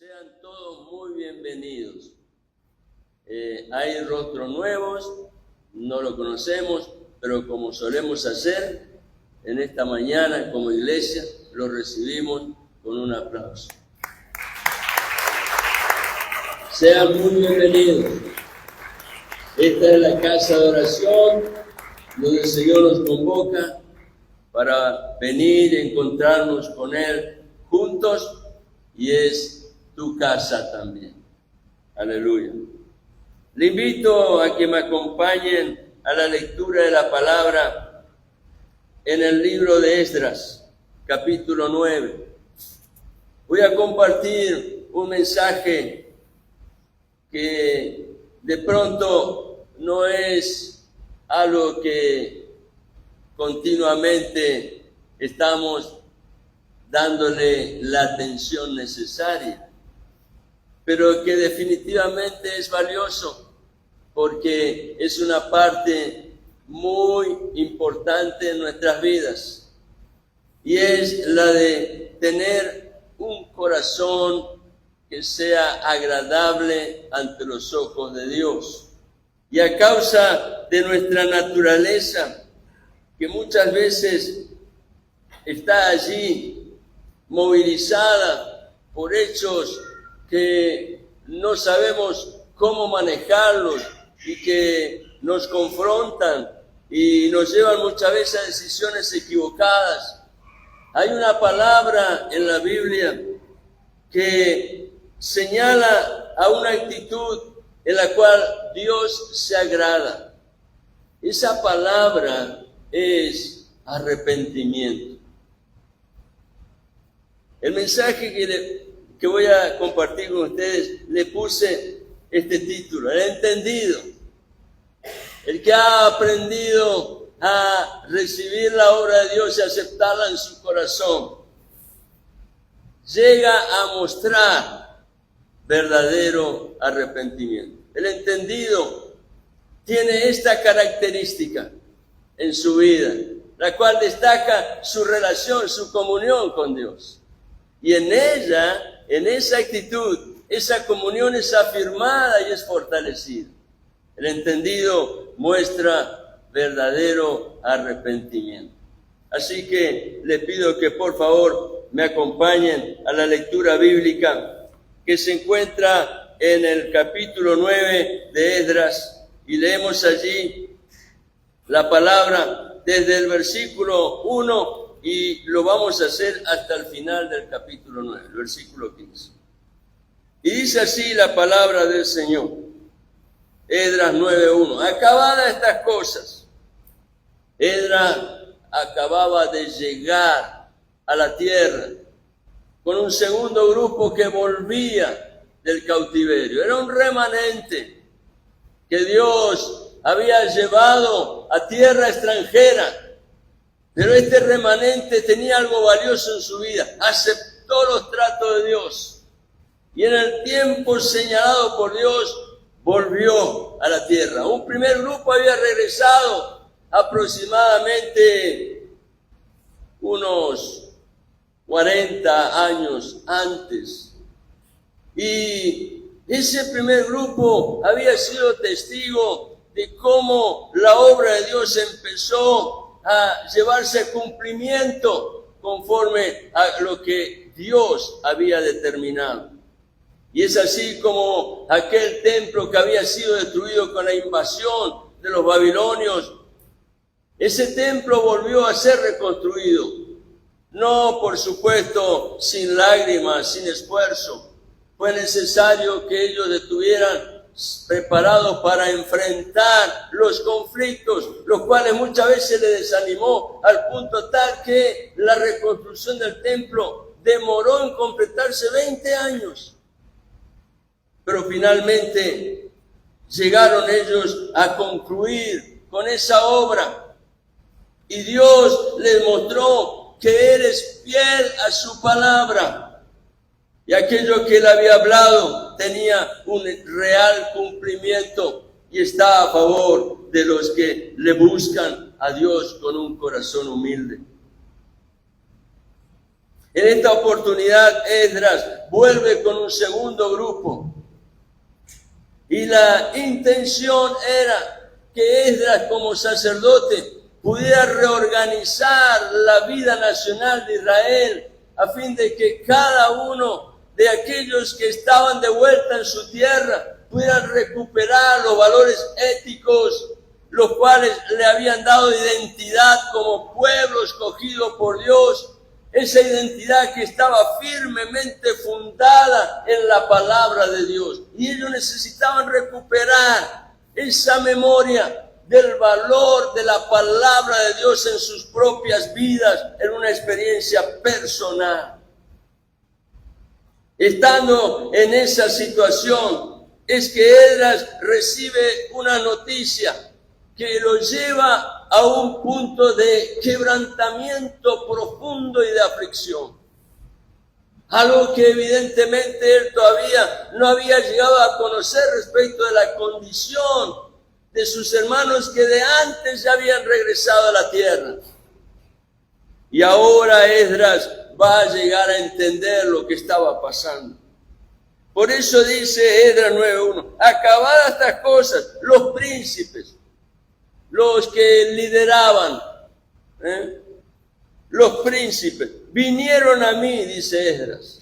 Sean todos muy bienvenidos. Hay rostros nuevos, no lo conocemos, pero como solemos hacer, en esta mañana como iglesia, lo recibimos con un aplauso. Sean muy bienvenidos. Esta es la casa de oración, donde el Señor nos convoca para venir y encontrarnos con Él juntos, y es tu casa también. Aleluya. Le invito a que me acompañen a la lectura de la palabra en el libro de Esdras, capítulo 9. Voy a compartir un mensaje que de pronto no es algo que continuamente estamos dándole la atención necesaria, pero que definitivamente es valioso porque es una parte muy importante en nuestras vidas, y es la de tener un corazón que sea agradable ante los ojos de Dios. Y a causa de nuestra naturaleza, que muchas veces está allí movilizada por hechos que no sabemos cómo manejarlos y que nos confrontan y nos llevan muchas veces a decisiones equivocadas. Hay una palabra en la Biblia que señala a una actitud en la cual Dios se agrada. Esa palabra es arrepentimiento. El mensaje que voy a compartir con ustedes, le puse este título: el entendido. El que ha aprendido a recibir la obra de Dios y aceptarla en su corazón, llega a mostrar verdadero arrepentimiento. El entendido tiene esta característica en su vida, la cual destaca su relación, su comunión con Dios. Y en ella, en esa actitud, esa comunión es afirmada y es fortalecida. El entendido muestra verdadero arrepentimiento. Así que le pido que por favor me acompañen a la lectura bíblica que se encuentra en el capítulo 9 de Esdras, y leemos allí la palabra desde el versículo 1 y lo vamos a hacer hasta el final del capítulo 9, el versículo 15. Y dice así la palabra del Señor, Esdras 9:1. Acabadas estas cosas, Esdras acababa de llegar a la tierra con un segundo grupo que volvía del cautiverio. Era un remanente que Dios había llevado a tierra extranjera. Pero este remanente tenía algo valioso en su vida: aceptó los tratos de Dios, y en el tiempo señalado por Dios volvió a la tierra. Un primer grupo había regresado aproximadamente unos 40 años antes, y ese primer grupo había sido testigo de cómo la obra de Dios empezó a llevarse a cumplimiento conforme a lo que Dios había determinado. Y es así como aquel templo que había sido destruido con la invasión de los babilonios, ese templo volvió a ser reconstruido. No, por supuesto, sin lágrimas, sin esfuerzo. Fue necesario que ellos estuvieran preparados para enfrentar los conflictos, los cuales muchas veces le desanimó al punto tal que la reconstrucción del templo demoró en completarse 20 años. Pero finalmente llegaron ellos a concluir con esa obra, y Dios les mostró que Él es fiel a su palabra. Y aquello que Él había hablado tenía un real cumplimiento y está a favor de los que le buscan a Dios con un corazón humilde. En esta oportunidad, Esdras vuelve con un segundo grupo. Y la intención era que Esdras, como sacerdote, pudiera reorganizar la vida nacional de Israel a fin de que cada uno de aquellos que estaban de vuelta en su tierra pudieran recuperar los valores éticos, los cuales le habían dado identidad como pueblo escogido por Dios, esa identidad que estaba firmemente fundada en la palabra de Dios. Y ellos necesitaban recuperar esa memoria del valor de la palabra de Dios en sus propias vidas, en una experiencia personal. Estando en esa situación, es que Esdras recibe una noticia que lo lleva a un punto de quebrantamiento profundo y de aflicción. Algo que evidentemente él todavía no había llegado a conocer respecto de la condición de sus hermanos que de antes ya habían regresado a la tierra. Y ahora Esdras va a llegar a entender lo que estaba pasando. Por eso dice Esdras 9:1, acabadas estas cosas, los príncipes, los que lideraban, los príncipes, vinieron a mí, dice Esdras,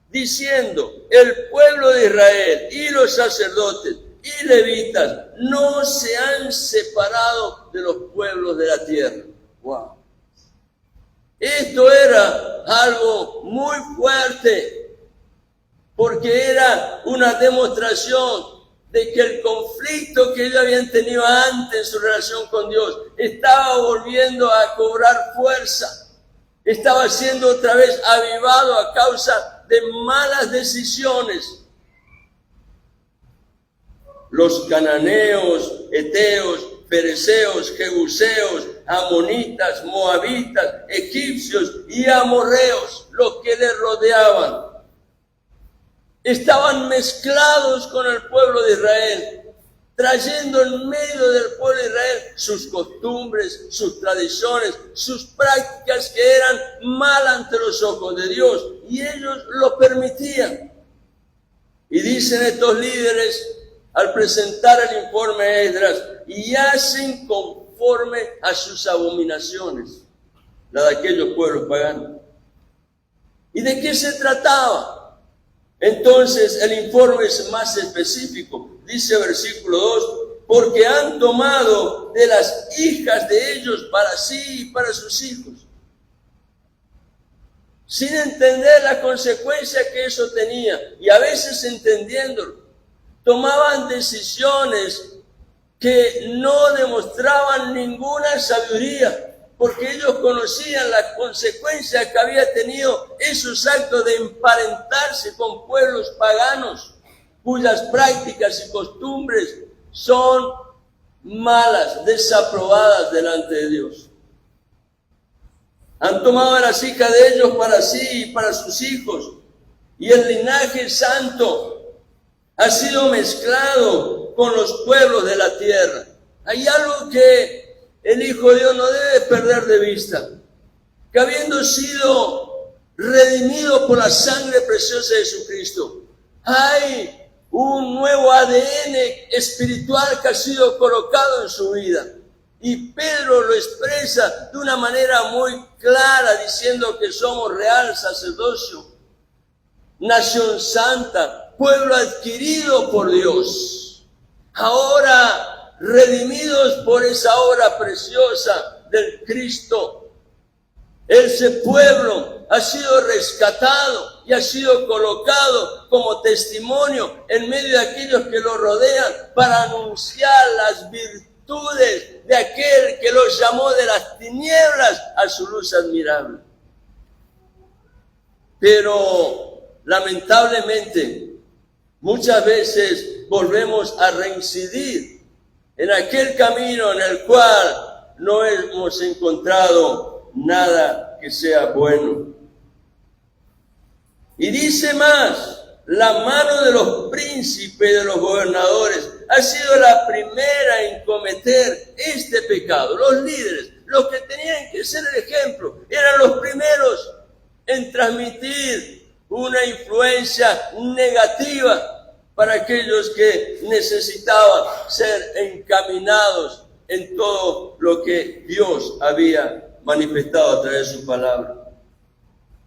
diciendo, el pueblo de Israel y los sacerdotes y levitas no se han separado de los pueblos de la tierra. Wow. Esto era algo muy fuerte, porque era una demostración de que el conflicto que ellos habían tenido antes en su relación con Dios estaba volviendo a cobrar fuerza, estaba siendo otra vez avivado a causa de malas decisiones. Los cananeos, heteos, fereceos, jebuseos, amonitas, moabitas, egipcios y amorreos, los que le rodeaban, estaban mezclados con el pueblo de Israel, trayendo en medio del pueblo de Israel sus costumbres, sus tradiciones, sus prácticas que eran mal ante los ojos de Dios, y ellos lo permitían. Y dicen estos líderes al presentar el informe a Esdras, y hacen conforme a sus abominaciones, la de aquellos pueblos paganos. ¿Y de qué se trataba? Entonces el informe es más específico. Dice versículo 2, porque han tomado de las hijas de ellos para sí y para sus hijos, sin entender la consecuencia que eso tenía, y a veces entendiéndolo, tomaban decisiones que no demostraban ninguna sabiduría, porque ellos conocían las consecuencias que había tenido esos actos de emparentarse con pueblos paganos, cuyas prácticas y costumbres son malas, desaprobadas delante de Dios. Han tomado a las hijas de ellos para sí y para sus hijos, y el linaje santo ha sido mezclado con los pueblos de la tierra. Hay algo que el Hijo de Dios no debe perder de vista, que habiendo sido redimido por la sangre preciosa de Jesucristo, hay un nuevo ADN espiritual que ha sido colocado en su vida. Y Pedro lo expresa de una manera muy clara, diciendo que somos real sacerdocio, nación santa, pueblo adquirido por Dios, ahora redimidos por esa obra preciosa del Cristo. Ese pueblo ha sido rescatado y ha sido colocado como testimonio en medio de aquellos que lo rodean para anunciar las virtudes de aquel que los llamó de las tinieblas a su luz admirable. Pero lamentablemente muchas veces volvemos a reincidir en aquel camino en el cual no hemos encontrado nada que sea bueno. Y dice más, la mano de los príncipes, de los gobernadores, ha sido la primera en cometer este pecado. Los líderes, los que tenían que ser el ejemplo, eran los primeros en transmitir una influencia negativa para aquellos que necesitaban ser encaminados en todo lo que Dios había manifestado a través de su palabra.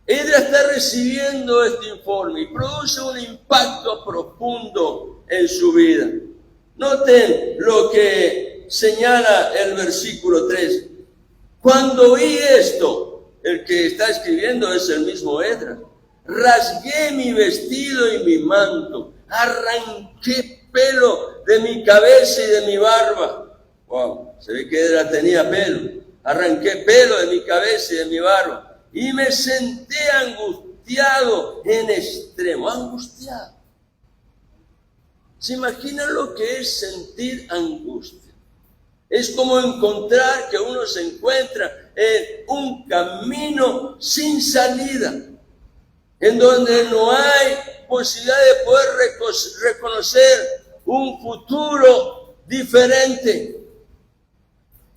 Esdras está recibiendo este informe y produce un impacto profundo en su vida. Noten lo que señala el versículo 3. Cuando oí esto, el que está escribiendo es el mismo Esdras, rasgué mi vestido y mi manto, arranqué pelo de mi cabeza y de mi barba. Wow, se ve que Esdras tenía pelo. Arranqué pelo de mi cabeza y de mi barba. Y me senté angustiado en extremo, angustiado. ¿Se imaginan lo que es sentir angustia? Es como encontrar que uno se encuentra en un camino sin salida, en donde no hay posibilidad de poder reconocer un futuro diferente.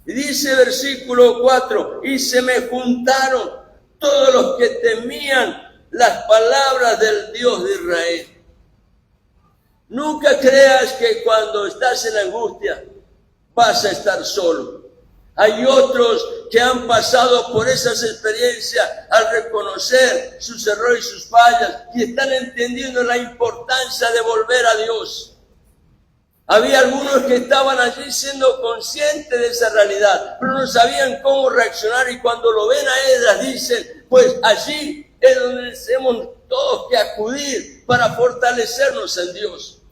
Y dice versículo 4, y se me juntaron todos los que temían las palabras del Dios de Israel. Nunca creas que cuando estás en angustia vas a estar solo. Hay otros que han pasado por esas experiencias al reconocer sus errores y sus fallas y están entendiendo la importancia de volver a Dios. Había algunos que estaban allí siendo conscientes de esa realidad, pero no sabían cómo reaccionar, y cuando lo ven a Esdras dicen, pues allí es donde tenemos todos que acudir para fortalecernos en Dios.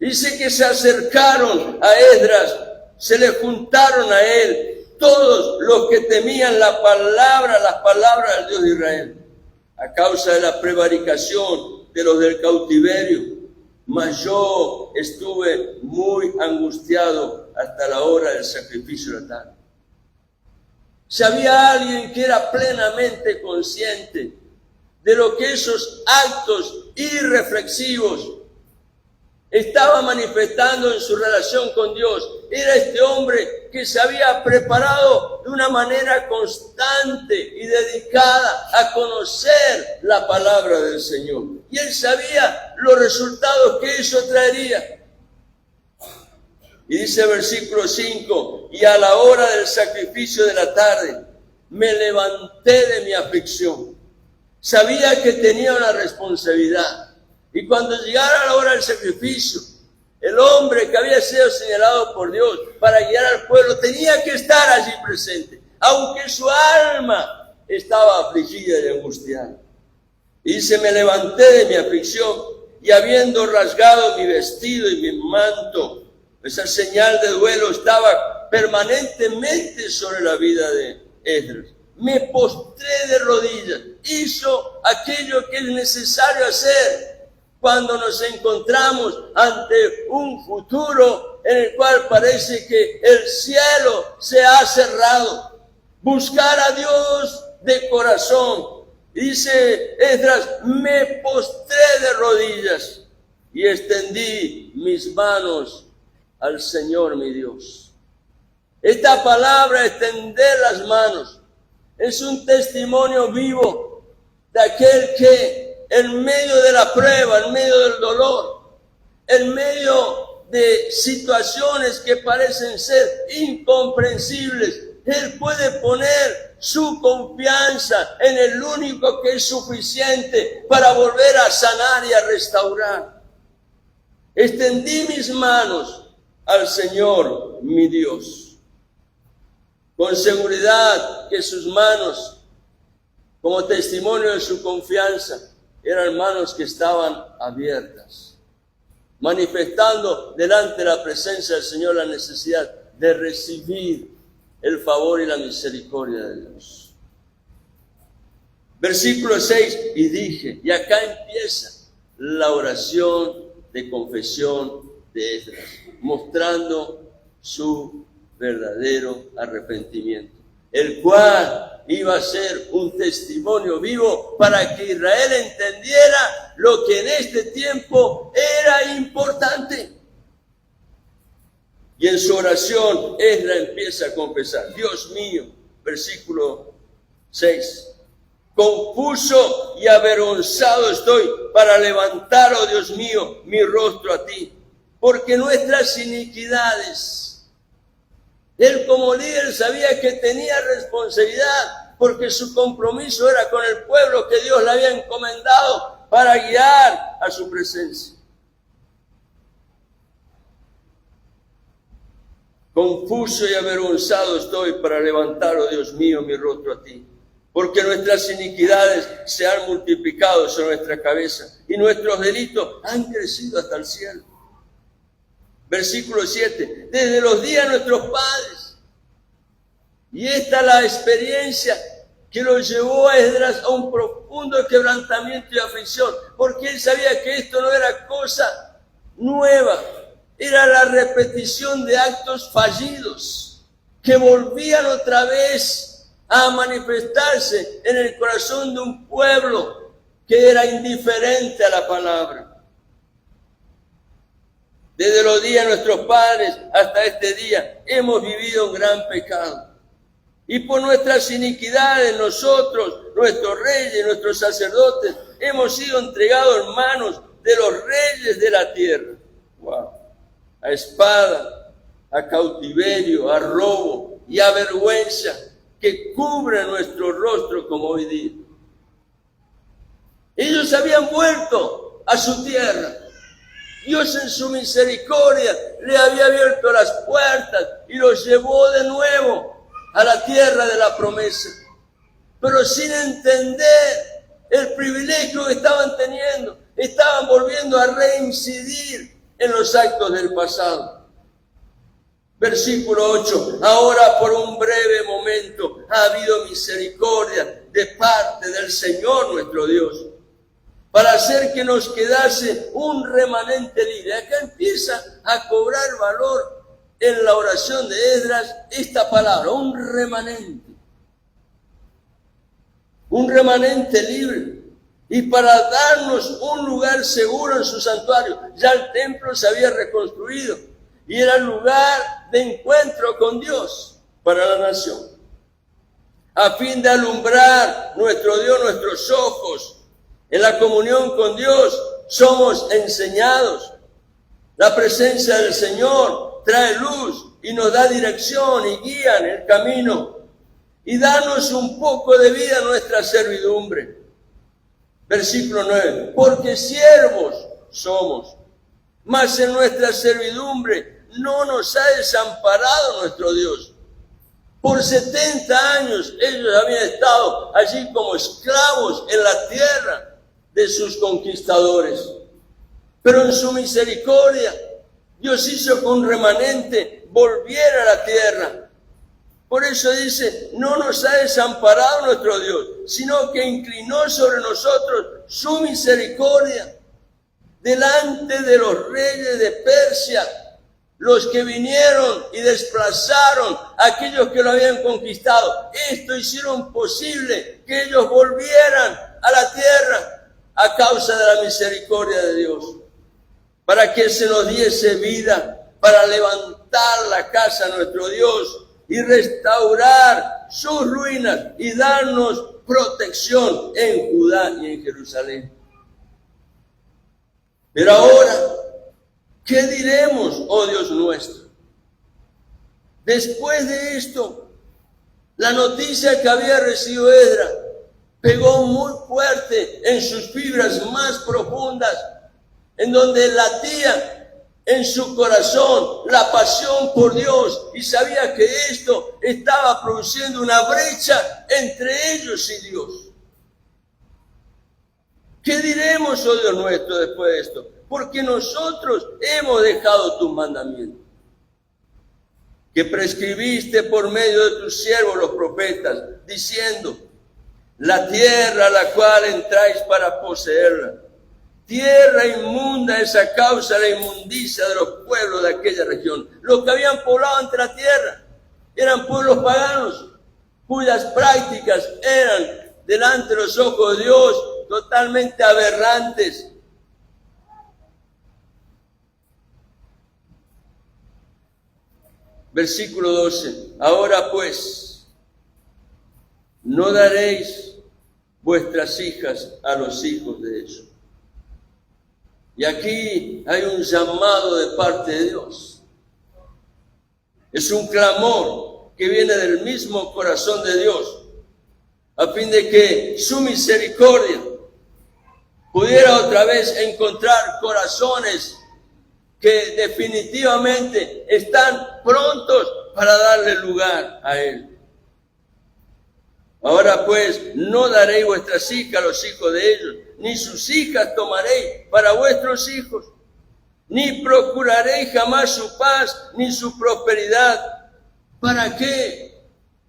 Dice que se acercaron a Esdras, se le juntaron a él todos los que temían las palabras del Dios de Israel, a causa de la prevaricación de los del cautiverio. Mas yo estuve muy angustiado hasta la hora del sacrificio de la tarde. Si había alguien que era plenamente consciente de lo que esos actos irreflexivos estaban manifestando en su relación con Dios, era este hombre que se había preparado de una manera constante y dedicada a conocer la palabra del Señor. Y él sabía los resultados que eso traería. Y dice el versículo 5, y a la hora del sacrificio de la tarde me levanté de mi aflicción. Sabía que tenía una responsabilidad. Y cuando llegara la hora del sacrificio, el hombre que había sido señalado por Dios para guiar al pueblo tenía que estar allí presente, aunque su alma estaba afligida y angustiada. Y dice, me levanté de mi aflicción y habiendo rasgado mi vestido y mi manto, esa señal de duelo estaba permanentemente sobre la vida de Esdras. Me postré de rodillas, hizo aquello que es necesario hacer cuando nos encontramos ante un futuro en el cual parece que el cielo se ha cerrado. Buscar a Dios de corazón. Dice Esdras, me postré de rodillas y extendí mis manos al Señor mi Dios. Esta palabra, extender las manos, es un testimonio vivo de aquel que en medio de la prueba, en medio del dolor, en medio de situaciones que parecen ser incomprensibles, él puede poner su confianza en el único que es suficiente para volver a sanar y a restaurar. Extendí mis manos al Señor mi Dios, con seguridad que sus manos, como testimonio de su confianza, eran manos que estaban abiertas, manifestando delante de la presencia del Señor la necesidad de recibir el favor y la misericordia de Dios. Versículo 6, y dije, y acá empieza la oración de confesión de Esdras, mostrando su verdadero arrepentimiento, el cual iba a ser un testimonio vivo para que Israel entendiera lo que en este tiempo era importante. Y en su oración, Esdras empieza a confesar, Dios mío, versículo 6, Confuso y avergonzado estoy para levantar, oh Dios mío, mi rostro a ti. Porque nuestras iniquidades, él como líder sabía que tenía responsabilidad, porque su compromiso era con el pueblo que Dios le había encomendado para guiar a su presencia. Confuso y avergonzado estoy para levantar, oh Dios mío, mi rostro a ti. Porque nuestras iniquidades se han multiplicado sobre nuestra cabeza y nuestros delitos han crecido hasta el cielo. Versículo 7. Desde los días de nuestros padres. Y esta es la experiencia que lo llevó a Esdras a un profundo quebrantamiento y aflicción, porque él sabía que esto no era cosa nueva, era la repetición de actos fallidos que volvían otra vez a manifestarse en el corazón de un pueblo que era indiferente a la palabra. Desde los días de nuestros padres hasta este día hemos vivido un gran pecado. Y por nuestras iniquidades nosotros, nuestros reyes, nuestros sacerdotes, hemos sido entregados en manos de los reyes de la tierra. Wow. A espada, a cautiverio, a robo y a vergüenza que cubre nuestro rostro como hoy día. Ellos habían vuelto a su tierra. Dios en su misericordia le había abierto las puertas y los llevó de nuevo a la tierra de la promesa, pero sin entender el privilegio que estaban teniendo, estaban volviendo a reincidir en los actos del pasado. Versículo 8, ahora por un breve momento ha habido misericordia de parte del Señor nuestro Dios, para hacer que nos quedase un remanente libre. Acá empieza a cobrar valor en la oración de Esdras esta palabra, un remanente libre, y para darnos un lugar seguro en su santuario. Ya el templo se había reconstruido y era el lugar de encuentro con Dios para la nación, a fin de alumbrar nuestro Dios nuestros ojos. En la comunión con Dios somos enseñados. La presencia del Señor trae luz y nos da dirección y guía en el camino, y danos un poco de vida a nuestra servidumbre. Versículo 9, porque siervos somos, mas en nuestra servidumbre no nos ha desamparado nuestro Dios. Por 70 años ellos habían estado allí como esclavos en la tierra de sus conquistadores, pero en su misericordia Dios hizo que un remanente volviera a la tierra. Por eso dice, no nos ha desamparado nuestro Dios, sino que inclinó sobre nosotros su misericordia delante de los reyes de Persia, los que vinieron y desplazaron a aquellos que lo habían conquistado. Esto hicieron posible que ellos volvieran a la tierra a causa de la misericordia de Dios, para que se nos diese vida, para levantar la casa de nuestro Dios y restaurar sus ruinas y darnos protección en Judá y en Jerusalén. Pero ahora, ¿qué diremos, oh Dios nuestro? Después de esto, la noticia que había recibido Esdras pegó muy fuerte en sus fibras más profundas, en donde latía en su corazón la pasión por Dios, y sabía que esto estaba produciendo una brecha entre ellos y Dios. ¿Qué diremos, oh Dios nuestro, después de esto? Porque nosotros hemos dejado tus mandamientos, que prescribiste por medio de tus siervos los profetas, diciendo, la tierra a la cual entráis para poseerla, tierra inmunda es a causa de la inmundicia de los pueblos de aquella región. Los que habían poblado ante la tierra eran pueblos paganos, cuyas prácticas eran delante de los ojos de Dios totalmente aberrantes. Versículo 12. Ahora pues, no daréis vuestras hijas a los hijos de ellos. Y aquí hay un llamado de parte de Dios. Es un clamor que viene del mismo corazón de Dios, a fin de que su misericordia pudiera otra vez encontrar corazones que definitivamente están prontos para darle lugar a Él. Ahora pues, no daréis vuestras hijas a los hijos de ellos, ni sus hijas tomaréis para vuestros hijos, ni procuraréis jamás su paz, ni su prosperidad. ¿Para qué?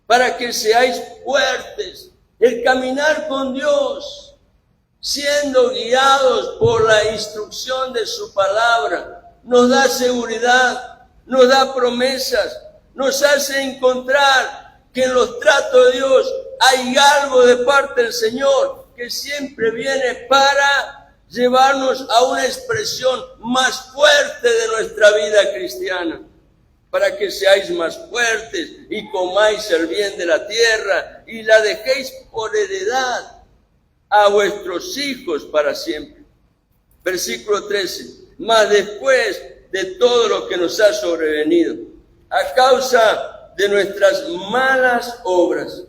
Para que seáis fuertes. El caminar con Dios, siendo guiados por la instrucción de su palabra, nos da seguridad, nos da promesas, nos hace encontrar que en los tratos de Dios hay algo de parte del Señor que siempre viene para llevarnos a una expresión más fuerte de nuestra vida cristiana, para que seáis más fuertes y comáis el bien de la tierra y la dejéis por heredad a vuestros hijos para siempre. Versículo 13. Mas después de todo lo que nos ha sobrevenido, a causa de nuestras malas obras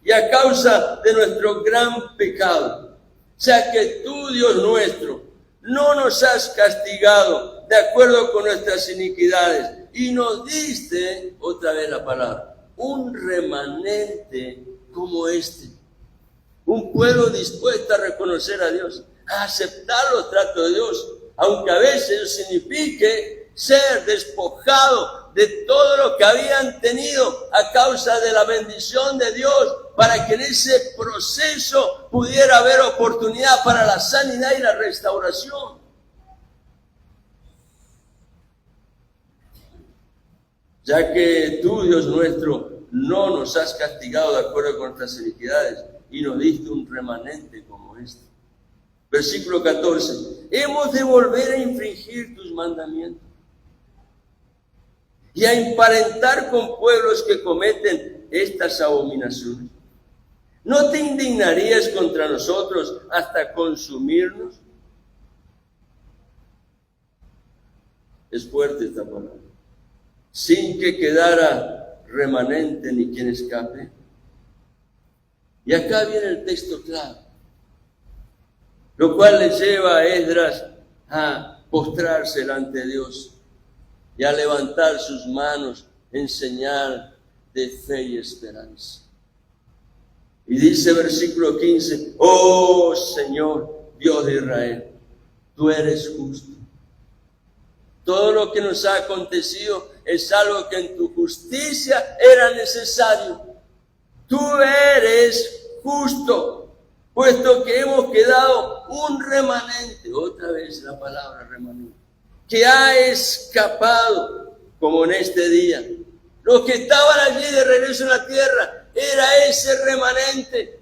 y a causa de nuestro gran pecado, ya que tú, Dios nuestro, no nos has castigado de acuerdo con nuestras iniquidades y nos diste, otra vez la palabra, un remanente como este, un pueblo dispuesto a reconocer a Dios, a aceptar los tratos de Dios, aunque a veces signifique ser despojado de todo lo que habían tenido a causa de la bendición de Dios, para que en ese proceso pudiera haber oportunidad para la sanidad y la restauración. Ya que tú, Dios nuestro, no nos has castigado de acuerdo con nuestras iniquidades y nos diste un remanente como este. Versículo 14. Hemos de volver a infringir tus mandamientos y a emparentar con pueblos que cometen estas abominaciones. ¿No te indignarías contra nosotros hasta consumirnos? Es fuerte esta palabra. Sin que quedara remanente ni quien escape. Y acá viene el texto claro, lo cual le lleva a Esdras a postrarse delante de Dios y a levantar sus manos en señal de fe y esperanza. Y dice versículo 15, oh Señor, Dios de Israel, tú eres justo. Todo lo que nos ha acontecido es algo que en tu justicia era necesario. Tú eres justo, puesto que hemos quedado un remanente, otra vez la palabra remanente, que ha escapado, como en este día. Los que estaban allí de regreso en la tierra, era ese remanente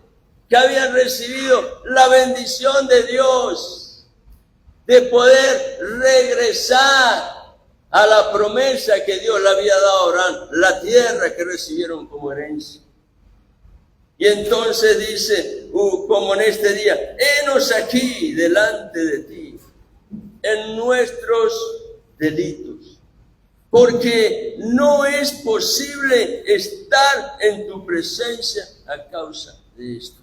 que habían recibido la bendición de Dios, de poder regresar a la promesa que Dios le había dado a Abraham, la tierra que recibieron como herencia. Y entonces dice, como en este día, henos aquí delante de ti, en nuestros delitos, porque no es posible estar en tu presencia a causa de esto.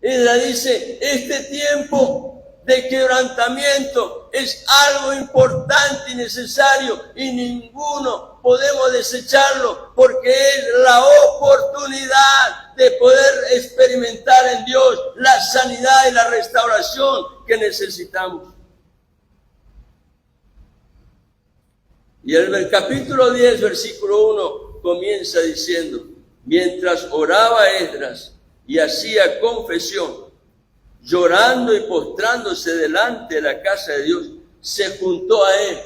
Ella dice, este tiempo de quebrantamiento es algo importante y necesario y ninguno podemos desecharlo, porque es la oportunidad de poder experimentar en Dios la sanidad y la restauración que necesitamos. Y el capítulo 10, versículo 1, comienza diciendo, mientras oraba Esdras y hacía confesión, llorando y postrándose delante de la casa de Dios, se juntó a él.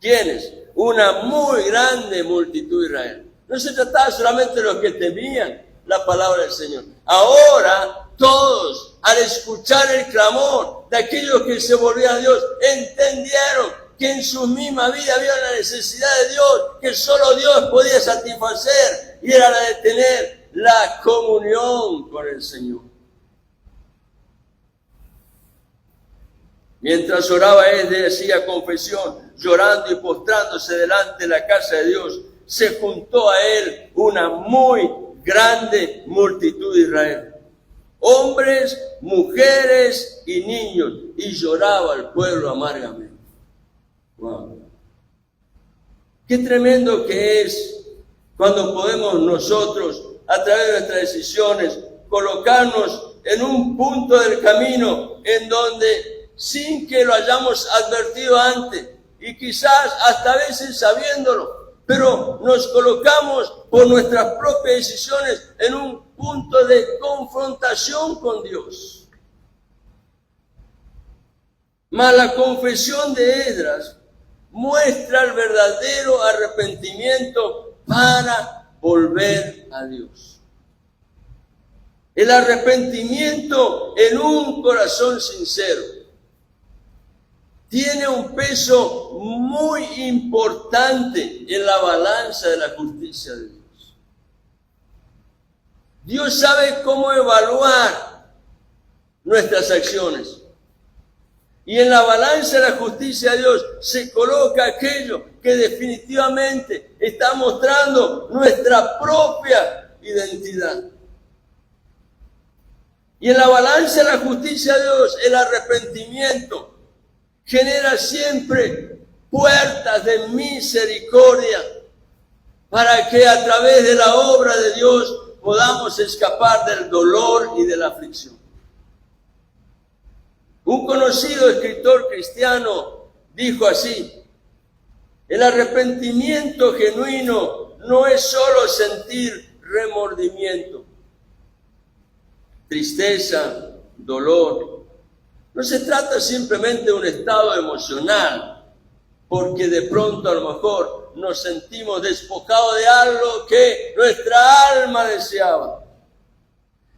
¿Quiénes? Una muy grande multitud de Israel. No se trataba solamente de los que temían la palabra del Señor. Ahora todos, al escuchar el clamor de aquellos que se volvían a Dios, entendieron que en su misma vida había una necesidad de Dios que solo Dios podía satisfacer, y era la de tener la comunión con el Señor. Mientras oraba, él hacía confesión, llorando y postrándose delante de la casa de Dios. Se juntó a él una muy grande multitud de Israel, hombres, mujeres y niños, y lloraba el pueblo amargamente. Wow. Qué tremendo que es cuando podemos nosotros, a través de nuestras decisiones, colocarnos en un punto del camino en donde, sin que lo hayamos advertido antes, y quizás hasta a veces sabiéndolo, pero nos colocamos por nuestras propias decisiones en un punto de confrontación con Dios. Mas la confesión de Esdras muestra el verdadero arrepentimiento para volver a Dios. El arrepentimiento en un corazón sincero tiene un peso muy importante en la balanza de la justicia de Dios. Dios sabe cómo evaluar nuestras acciones. Y en la balanza de la justicia de Dios se coloca aquello que definitivamente está mostrando nuestra propia identidad. Y en la balanza de la justicia de Dios, el arrepentimiento genera siempre puertas de misericordia para que a través de la obra de Dios podamos escapar del dolor y de la aflicción. Un conocido escritor cristiano dijo así: el arrepentimiento genuino no es solo sentir remordimiento, tristeza, dolor. No se trata simplemente de un estado emocional, porque de pronto a lo mejor nos sentimos despojados de algo que nuestra alma deseaba,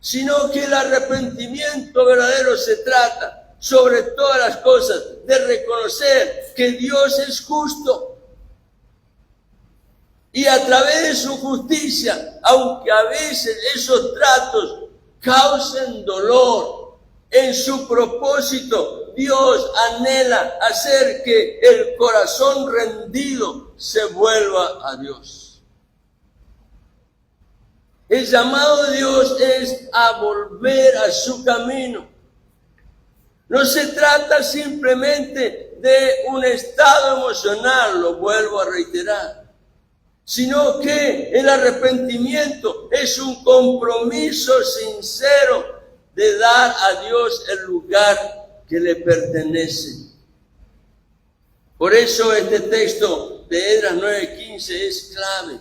sino que el arrepentimiento verdadero se trata, sobre todas las cosas, de reconocer que Dios es justo. Y a través de su justicia, aunque a veces esos tratos causen dolor, en su propósito Dios anhela hacer que el corazón rendido se vuelva a Dios. El llamado de Dios es a volver a su camino. No se trata simplemente de un estado emocional, lo vuelvo a reiterar, sino que el arrepentimiento es un compromiso sincero de dar a Dios el lugar que le pertenece. Por eso este texto de Esdras 9:15 es clave.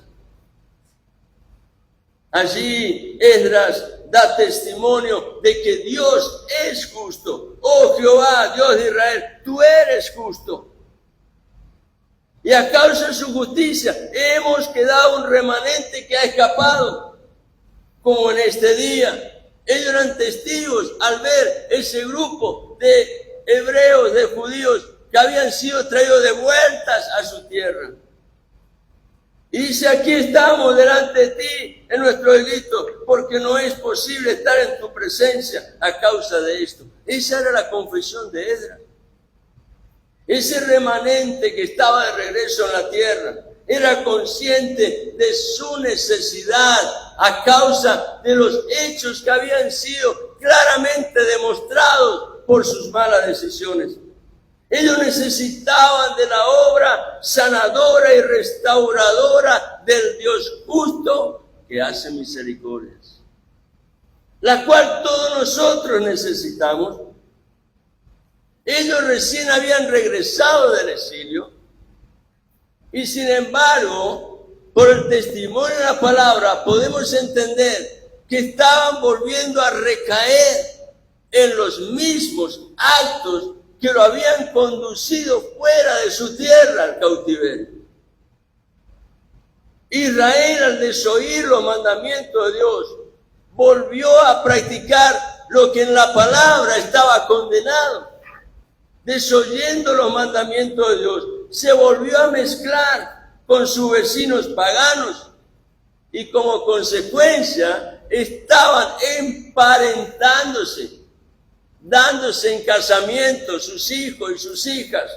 Allí Esdras da testimonio de que Dios es justo. Oh Jehová, Dios de Israel, tú eres justo. Y a causa de su justicia hemos quedado un remanente que ha escapado, como en este día. Ellos eran testigos al ver ese grupo de hebreos, de judíos, que habían sido traídos de vueltas a su tierra. Y dice: aquí estamos delante de ti en nuestro delito, porque no es posible estar en tu presencia a causa de esto. Esa era la confesión de Esdras. Ese remanente que estaba de regreso en la tierra era consciente de su necesidad a causa de los hechos que habían sido claramente demostrados por sus malas decisiones. Ellos necesitaban de la obra sanadora y restauradora del Dios justo que hace misericordias, la cual todos nosotros necesitamos. Ellos recién habían regresado del exilio y sin embargo, por el testimonio de la palabra, podemos entender que estaban volviendo a recaer en los mismos actos que lo habían conducido fuera de su tierra al cautiverio. Israel, al desoír los mandamientos de Dios, volvió a practicar lo que en la palabra estaba condenado. Desoyendo los mandamientos de Dios, se volvió a mezclar con sus vecinos paganos y como consecuencia estaban emparentándose dándose en casamiento sus hijos y sus hijas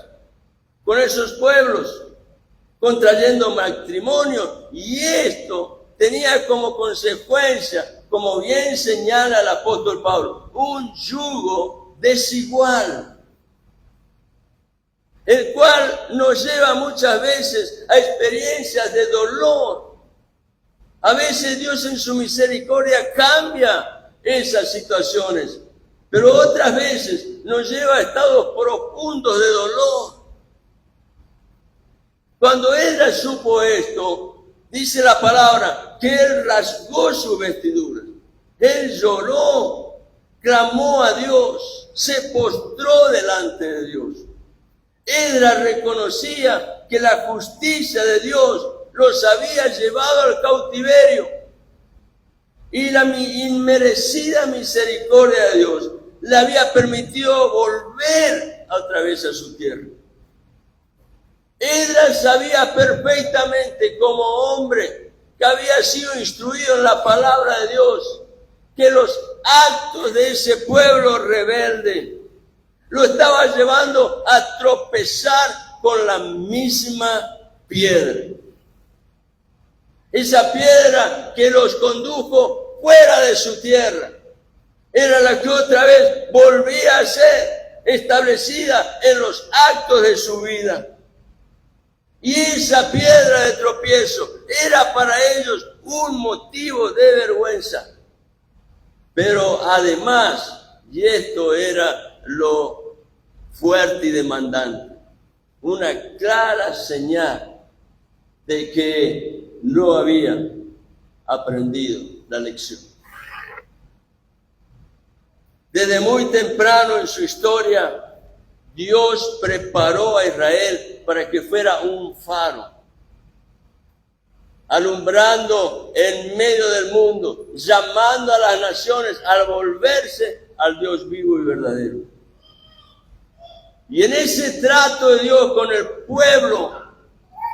con esos pueblos, contrayendo matrimonio, y esto tenía como consecuencia, como bien señala el apóstol Pablo, un yugo desigual, el cual nos lleva muchas veces a experiencias de dolor. A veces Dios en su misericordia cambia esas situaciones, pero otras veces nos lleva a estados profundos de dolor. Cuando Esdras supo esto, dice la palabra que él rasgó su vestidura, él lloró, clamó a Dios, se postró delante de Dios. Esdras reconocía que la justicia de Dios los había llevado al cautiverio y la inmerecida misericordia de Dios le había permitido volver otra vez a su tierra. Esdras sabía perfectamente como hombre que había sido instruido en la palabra de Dios que los actos de ese pueblo rebelde lo estaba llevando a tropezar con la misma piedra. Esa piedra que los condujo fuera de su tierra era la que otra vez volvía a ser establecida en los actos de su vida. Y esa piedra de tropiezo era para ellos un motivo de vergüenza. Pero además, y esto era lo fuerte y demandante, una clara señal de que no habían aprendido la lección. Desde muy temprano en su historia, Dios preparó a Israel para que fuera un faro, alumbrando en medio del mundo, llamando a las naciones a volverse al Dios vivo y verdadero. Y en ese trato de Dios con el pueblo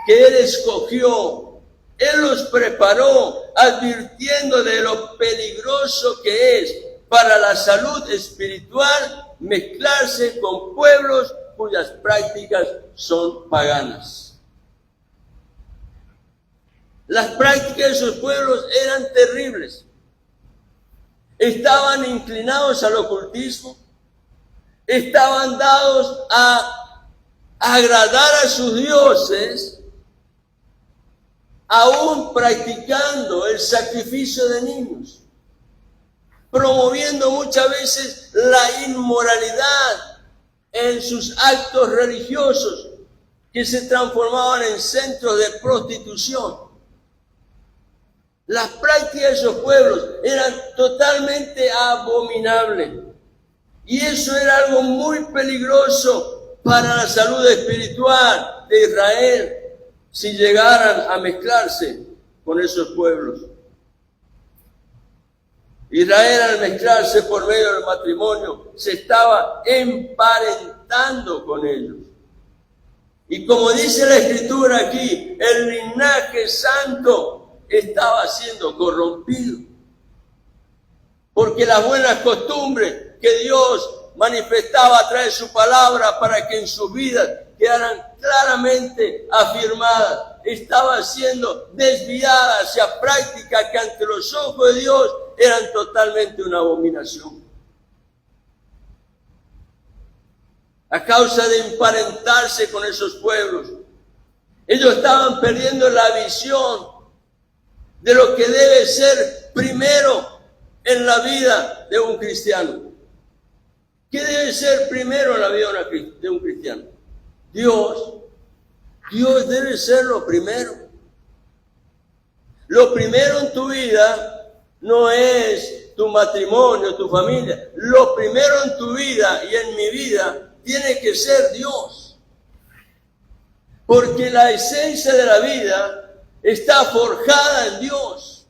que Él escogió, Él los preparó, advirtiendo de lo peligroso que es para la salud espiritual mezclarse con pueblos cuyas prácticas son paganas. Las prácticas de esos pueblos eran terribles. Estaban inclinados al ocultismo, estaban dados a agradar a sus dioses, aún practicando el sacrificio de niños, promoviendo muchas veces la inmoralidad en sus actos religiosos que se transformaban en centros de prostitución. Las prácticas de esos pueblos eran totalmente abominables y eso era algo muy peligroso para la salud espiritual de Israel si llegaran a mezclarse con esos pueblos. Israel, al mezclarse por medio del matrimonio, se estaba emparentando con ellos. Y como dice la Escritura aquí, el linaje santo estaba siendo corrompido. Porque las buenas costumbres que Dios manifestaba a través de su palabra para que en sus vidas quedaran claramente afirmadas, estaban siendo desviadas hacia prácticas que ante los ojos de Dios eran totalmente una abominación. A causa de emparentarse con esos pueblos, ellos estaban perdiendo la visión de lo que debe ser primero en la vida de un cristiano. ¿Qué debe ser primero en la vida de un cristiano? Dios. Dios debe ser lo primero. Lo primero en tu vida no es tu matrimonio, tu familia. Lo primero en tu vida y en mi vida tiene que ser Dios. Porque la esencia de la vida está forjada en Dios.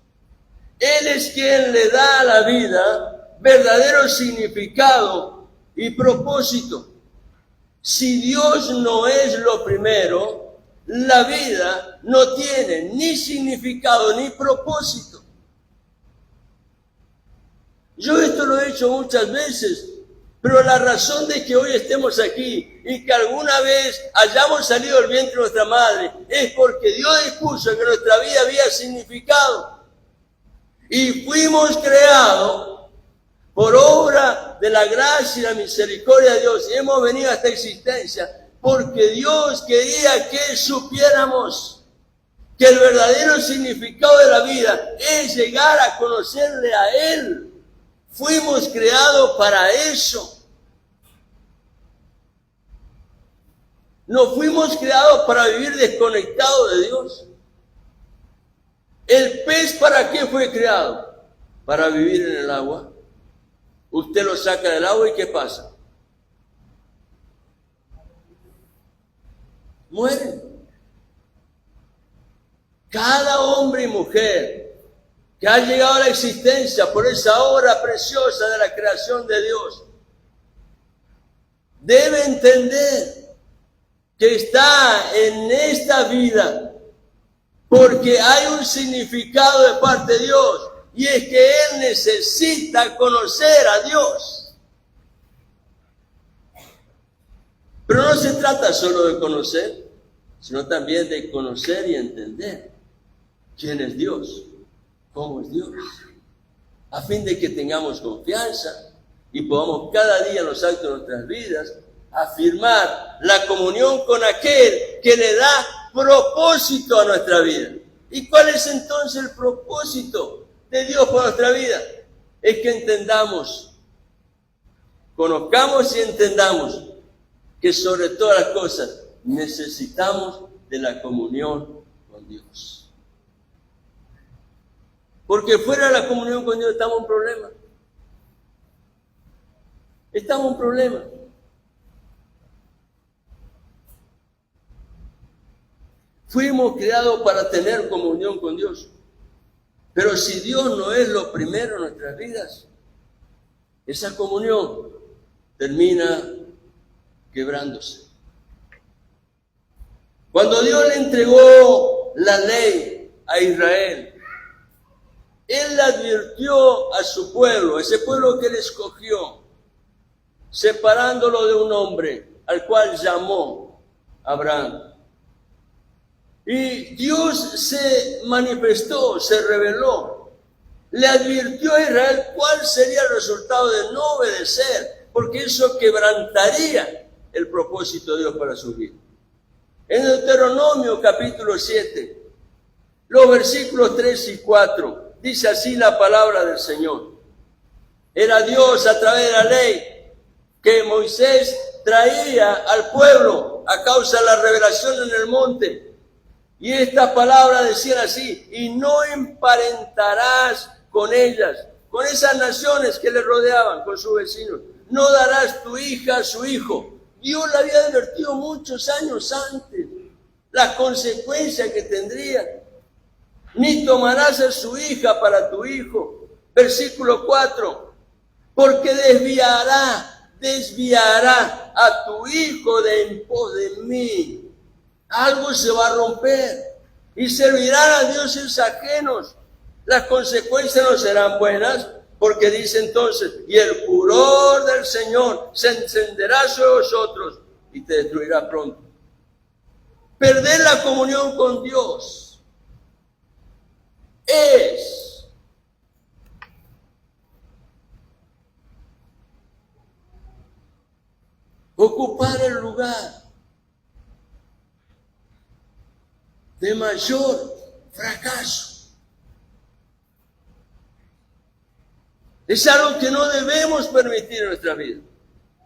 Él es quien le da a la vida verdadero significado y propósito. Si Dios no es lo primero, la vida no tiene ni significado ni propósito. Yo esto lo he hecho muchas veces Pero la razón de que hoy estemos aquí y que alguna vez hayamos salido del vientre de nuestra madre es porque Dios dispuso que nuestra vida había significado. Y fuimos creados por obra de la gracia y la misericordia de Dios. Y hemos venido a esta existencia porque Dios quería que supiéramos que el verdadero significado de la vida es llegar a conocerle a Él. Fuimos creados para eso. No fuimos creados para vivir desconectados de Dios. ¿El pez para qué fue creado? Para vivir en el agua. Usted lo saca del agua y ¿qué pasa? Mueren. Cada hombre y mujer que ha llegado a la existencia por esa obra preciosa de la creación de Dios, debe entender que está en esta vida porque hay un significado de parte de Dios, y es que Él necesita conocer a Dios. Pero no se trata solo de conocer, sino también de conocer y entender quién es Dios. ¿Cómo es Dios? A fin de que tengamos confianza y podamos cada día en los actos de nuestras vidas afirmar la comunión con aquel que le da propósito a nuestra vida. ¿Y cuál es entonces el propósito de Dios para nuestra vida? Es que entendamos, conozcamos y entendamos que sobre todas las cosas necesitamos de la comunión con Dios. Porque fuera de la comunión con Dios estamos en problema. Estamos en problema. Fuimos creados para tener comunión con Dios. Pero si Dios no es lo primero en nuestras vidas, esa comunión termina quebrándose. Cuando Dios le entregó la ley a Israel, Él le advirtió a su pueblo, ese pueblo que Él escogió, separándolo de un hombre al cual llamó Abraham. Y Dios se manifestó, se reveló, le advirtió a Israel cuál sería el resultado de no obedecer, porque eso quebrantaría el propósito de Dios para su vida. En Deuteronomio capítulo 7, los versículos 3 y 4, dice así la palabra del Señor. Era Dios a través de la ley que Moisés traía al pueblo a causa de la revelación en el monte. Y estas palabras decían así: y no emparentarás con ellas, con esas naciones que le rodeaban, con sus vecinos. No darás tu hija a su hijo. Dios le había advertido muchos años antes las consecuencias que tendría. Ni tomarás a su hija para tu hijo. Versículo 4. Porque desviará a tu hijo de en pos de mí. Algo se va a romper y servirán a dioses ajenos. Las consecuencias no serán buenas, porque dice entonces: y el furor del Señor se encenderá sobre vosotros y te destruirá pronto. Perder la comunión con Dios es ocupar el lugar de mayor fracaso. Es algo que no debemos permitir en nuestra vida.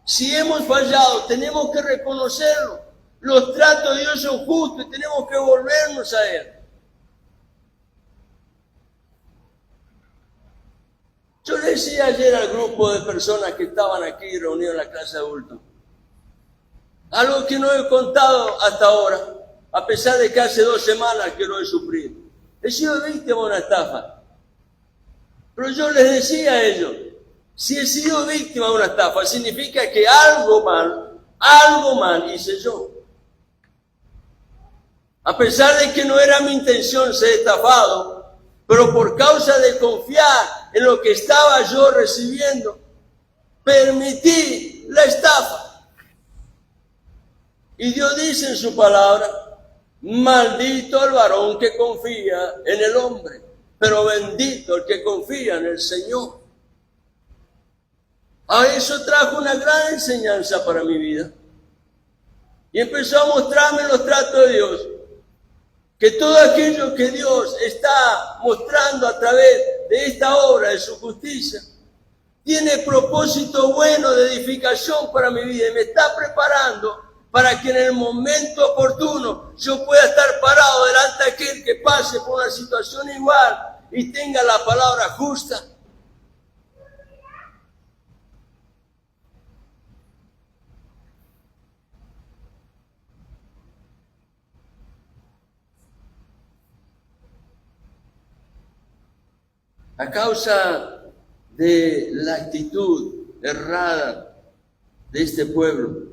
Si hemos fallado, tenemos que reconocerlo. Los tratos de Dios son justos y tenemos que volvernos a Él. Yo le decía ayer al grupo de personas que estaban aquí reunidos en la clase de adultos algo que no he contado hasta ahora, a pesar de que hace 2 semanas que lo he sufrido. He sido víctima de una estafa. Pero yo les decía a ellos: si he sido víctima de una estafa, significa que algo mal hice yo. A pesar de que no era mi intención ser estafado, pero por causa de confiar en lo que estaba yo recibiendo, permití la estafa. Y Dios dice en su palabra, maldito el varón que confía en el hombre, pero bendito el que confía en el Señor. A eso trajo una gran enseñanza para mi vida. Y empezó a mostrarme en los tratos de Dios que todo aquello que Dios está mostrando a través de esta obra de su justicia tiene propósito bueno de edificación para mi vida y me está preparando para que en el momento oportuno yo pueda estar parado delante de aquel que pase por una situación igual y tenga la palabra justa. A causa de la actitud errada de este pueblo,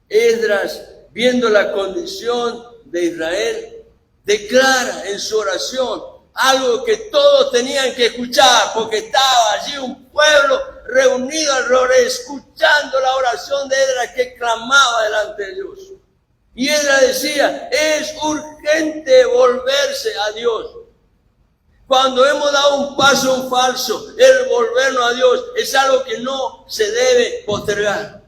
Esdras, viendo la condición de Israel, declara en su oración algo que todos tenían que escuchar, porque estaba allí un pueblo reunido alrededor, escuchando la oración de Esdras que clamaba delante de Dios. Y Esdras decía, es urgente volverse a Dios. Cuando hemos dado un paso en falso, el volvernos a Dios es algo que no se debe postergar.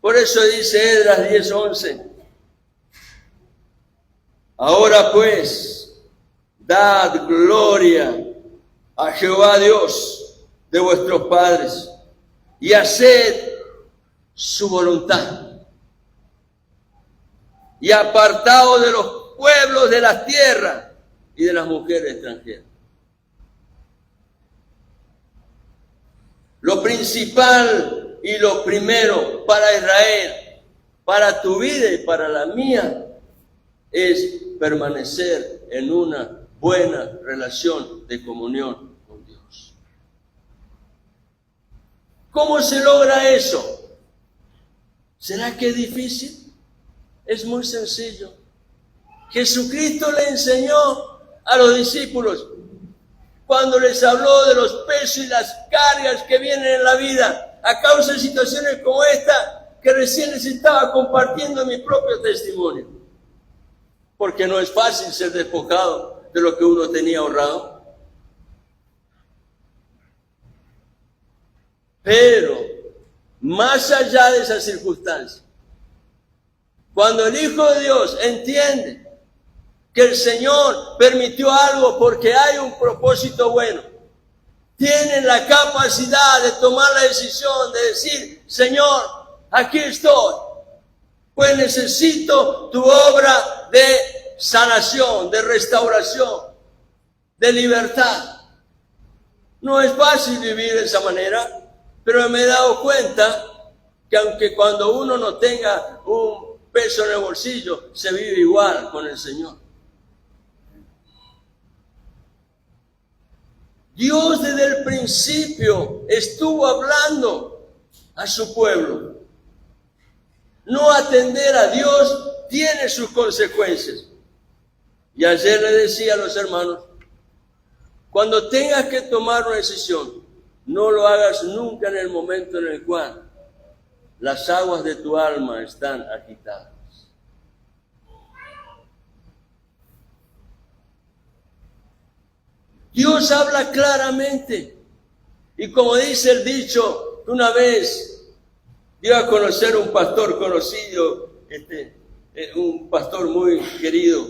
Por eso dice Esdras 10:11, ahora pues, dad gloria a Jehová Dios de vuestros padres y haced su voluntad. Y apartaos de los pueblos de la tierra y de las mujeres extranjeras. Lo principal y lo primero para Israel, para tu vida y para la mía, es permanecer en una buena relación de comunión con Dios. ¿Cómo se logra eso? ¿Será que es difícil? Es muy sencillo. Jesucristo le enseñó a los discípulos cuando les habló de los pesos y las cargas que vienen en la vida a causa de situaciones como esta que recién les estaba compartiendo mi propio testimonio. Porque no es fácil ser despojado de lo que uno tenía ahorrado. Pero más allá de esas circunstancias, cuando el Hijo de Dios entiende que el Señor permitió algo porque hay un propósito bueno, tienen la capacidad de tomar la decisión de decir, Señor, aquí estoy, pues necesito tu obra de sanación, de restauración, de libertad. No es fácil vivir de esa manera, pero me he dado cuenta que aunque cuando uno no tenga un peso en el bolsillo, se vive igual con el Señor. Dios desde el principio estuvo hablando a su pueblo. No atender a Dios tiene sus consecuencias. Y ayer le decía a los hermanos, cuando tengas que tomar una decisión, no lo hagas nunca en el momento en el cual las aguas de tu alma están agitadas. Dios habla claramente. Y como dice el dicho, una vez dio a conocer un pastor conocido, un pastor muy querido,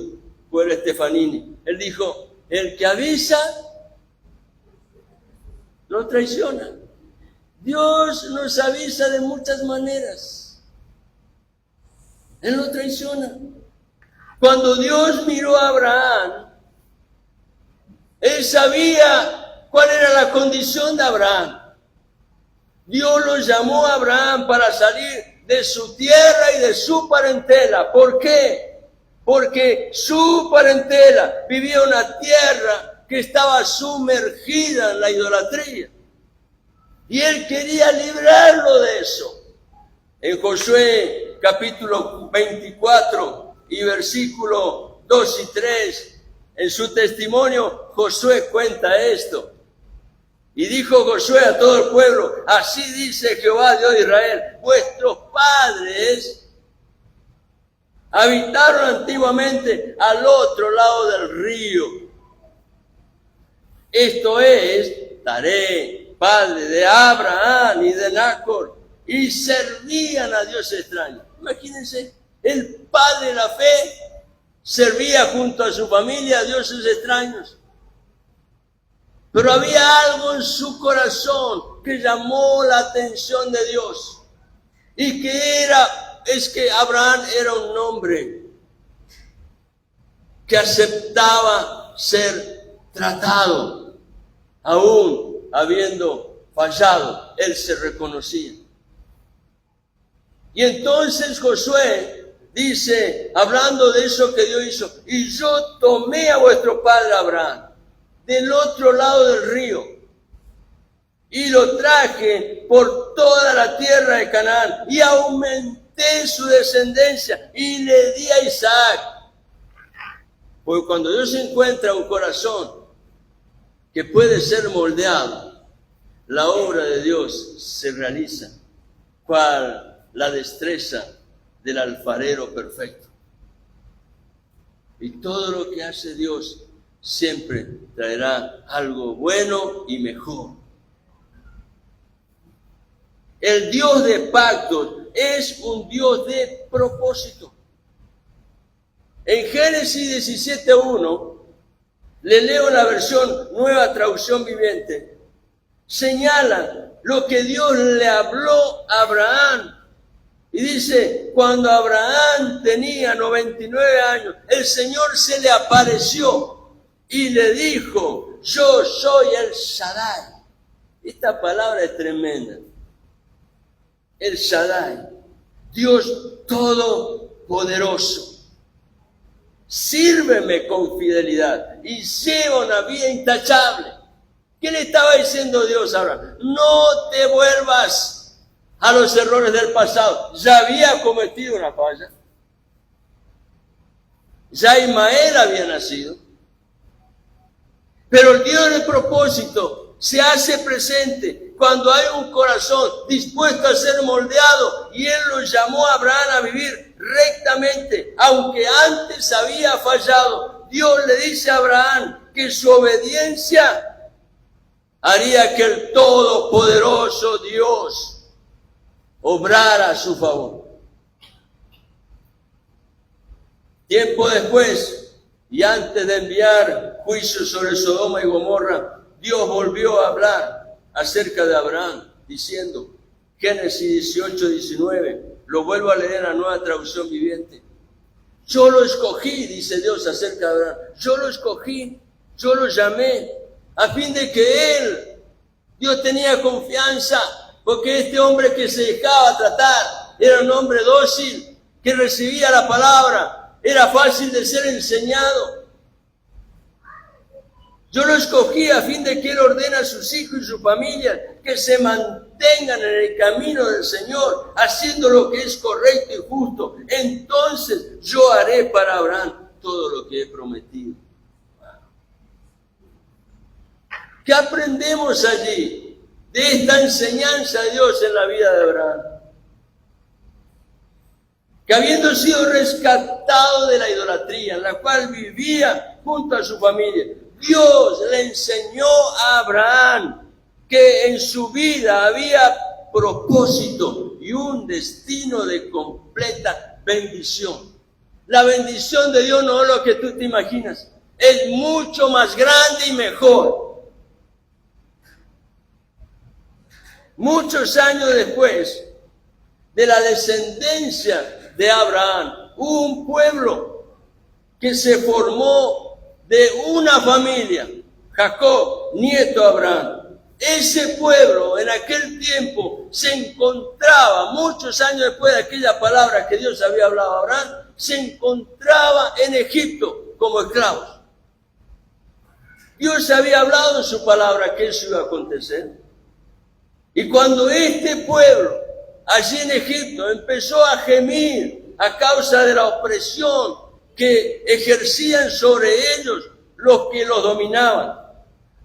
fue Stefanini. Él dijo, el que avisa, no traiciona. Dios nos avisa de muchas maneras. Él no traiciona. Cuando Dios miró a Abraham, Él sabía cuál era la condición de Abraham. Dios lo llamó a Abraham para salir de su tierra y de su parentela. ¿Por qué? Porque su parentela vivía en una tierra que estaba sumergida en la idolatría. Y Él quería librarlo de eso. En Josué capítulo 24 y versículo 2 y 3, en su testimonio, Josué cuenta esto. Y dijo Josué a todo el pueblo, así dice Jehová Dios de Israel, vuestros padres habitaron antiguamente al otro lado del río. Esto es, Taré, padre de Abraham y de Nacor, y servían a dioses extraños. Imagínense, el padre de la fe servía junto a su familia a dioses extraños. Pero había algo en su corazón que llamó la atención de Dios. Y es que Abraham era un hombre que aceptaba ser tratado, aún habiendo fallado, él se reconocía. Y entonces Josué dice, hablando de eso que Dios hizo, y yo tomé a vuestro padre Abraham del otro lado del río y lo traje por toda la tierra de Canaán y aumenté su descendencia y le di a Isaac. Porque cuando Dios encuentra un corazón que puede ser moldeado, la obra de Dios se realiza, cual la destreza del alfarero perfecto. Y todo lo que hace Dios siempre traerá algo bueno y mejor. El Dios de pactos es un Dios de propósito. En Génesis 17:1, le leo la versión Nueva Traducción Viviente, señala lo que Dios le habló a Abraham. Y dice, cuando Abraham tenía 99 años, el Señor se le apareció y le dijo, yo soy el Shaddai. Esta palabra es tremenda. El Shaddai, Dios Todopoderoso. Sírveme con fidelidad y lleva una vida intachable. ¿Qué le estaba diciendo Dios a Abraham? No te vuelvas a los errores del pasado. Ya había cometido una falla. Ya Ismael había nacido. Pero el Dios del propósito se hace presente cuando hay un corazón dispuesto a ser moldeado, y Él lo llamó a Abraham a vivir rectamente, aunque antes había fallado. Dios le dice a Abraham que su obediencia haría que el todopoderoso Dios obrara a su favor. Tiempo después, y antes de enviar juicio sobre Sodoma y Gomorra, Dios volvió a hablar acerca de Abraham, diciendo, Génesis 18:19, lo vuelvo a leer en la Nueva Traducción Viviente. Yo lo escogí, dice Dios acerca de Abraham, yo lo escogí, yo lo llamé, a fin de que Dios tenía confianza, porque este hombre que se dejaba tratar era un hombre dócil, que recibía la palabra, era fácil de ser enseñado. Yo lo escogí a fin de que Él ordene a sus hijos y su familia que se mantengan en el camino del Señor, haciendo lo que es correcto y justo. Entonces yo haré para Abraham todo lo que he prometido. ¿Qué aprendemos allí de esta enseñanza de Dios en la vida de Abraham? Que habiendo sido rescatado de la idolatría en la cual vivía junto a su familia, Dios le enseñó a Abraham que en su vida había propósito y un destino de completa bendición. La bendición de Dios no es lo que tú te imaginas, es mucho más grande y mejor. Muchos años después de la descendencia de Abraham, hubo un pueblo que se formó de una familia, Jacob, nieto de Abraham. Ese pueblo en aquel tiempo se encontraba, muchos años después de aquella palabra que Dios había hablado a Abraham, se encontraba en Egipto como esclavos. Dios había hablado en su palabra que eso iba a acontecer. Y cuando este pueblo, allí en Egipto, empezó a gemir a causa de la opresión que ejercían sobre ellos los que los dominaban,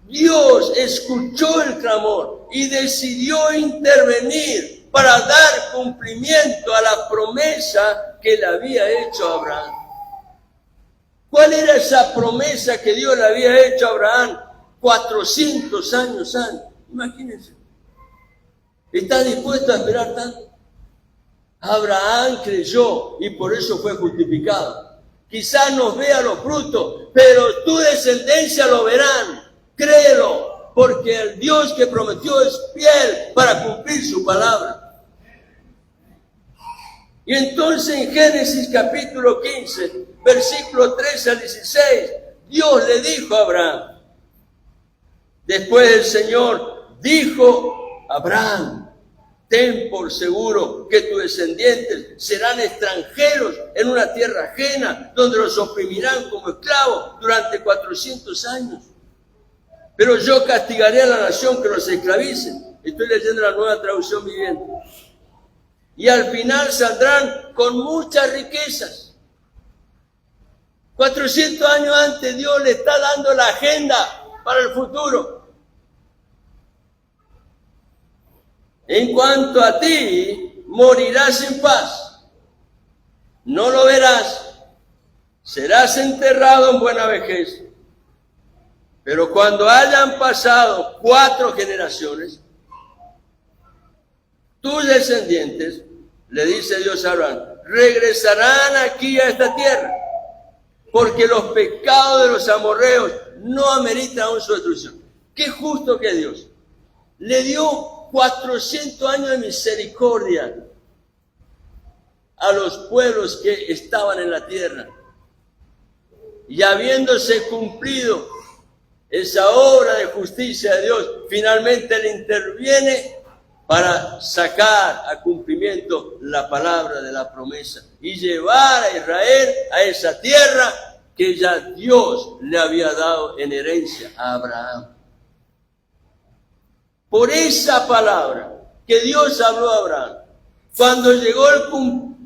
Dios escuchó el clamor y decidió intervenir para dar cumplimiento a la promesa que le había hecho a Abraham. ¿Cuál era esa promesa que Dios le había hecho a Abraham 400 años antes? Imagínense. ¿Está dispuesto a esperar tanto? Abraham creyó y por eso fue justificado. Quizás nos vea los frutos, pero tu descendencia lo verán. Créelo, porque el Dios que prometió es fiel para cumplir su palabra. Y entonces en Génesis capítulo 15, versículo 13 al 16, Dios le dijo a Abraham, después el Señor dijo a Abraham, ten por seguro que tus descendientes serán extranjeros en una tierra ajena, donde los oprimirán como esclavos durante 400 años. Pero yo castigaré a la nación que los esclavice. Estoy leyendo la Nueva Traducción Viviente. Y al final saldrán con muchas riquezas. 400 años antes Dios le está dando la agenda para el futuro. En cuanto a ti, morirás en paz. No lo verás. Serás enterrado en buena vejez. Pero cuando hayan pasado 4 generaciones, tus descendientes, le dice Dios a Abraham, regresarán aquí a esta tierra, porque los pecados de los amorreos no ameritan aún su destrucción. Qué justo que Dios le dio 400 años de misericordia a los pueblos que estaban en la tierra. Y habiéndose cumplido esa obra de justicia de Dios, finalmente Él interviene para sacar a cumplimiento la palabra de la promesa y llevar a Israel a esa tierra que ya Dios le había dado en herencia a Abraham. Por esa palabra que Dios habló a Abraham, cuando llegó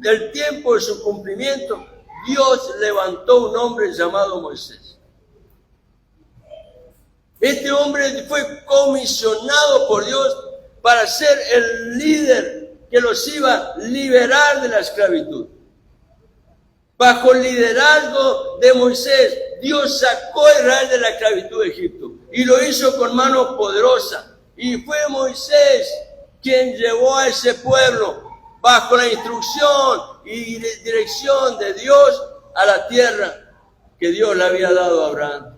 el tiempo de su cumplimiento, Dios levantó un hombre llamado Moisés. Este hombre fue comisionado por Dios para ser el líder que los iba a liberar de la esclavitud. Bajo el liderazgo de Moisés, Dios sacó a Israel de la esclavitud de Egipto y lo hizo con mano poderosa. Y fue Moisés quien llevó a ese pueblo bajo la instrucción y dirección de Dios a la tierra que Dios le había dado a Abraham.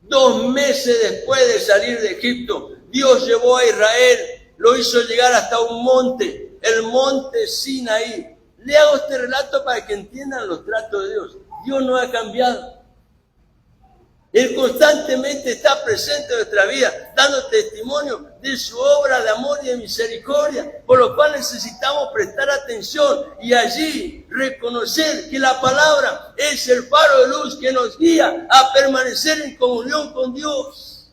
2 meses después de salir de Egipto, Dios llevó a Israel, lo hizo llegar hasta un monte, el monte Sinaí. Le hago este relato para que entiendan los tratos de Dios. Dios no ha cambiado. Él constantemente está presente en nuestra vida, dando testimonio de su obra de amor y de misericordia, por lo cual necesitamos prestar atención y allí reconocer que la palabra es el faro de luz que nos guía a permanecer en comunión con Dios.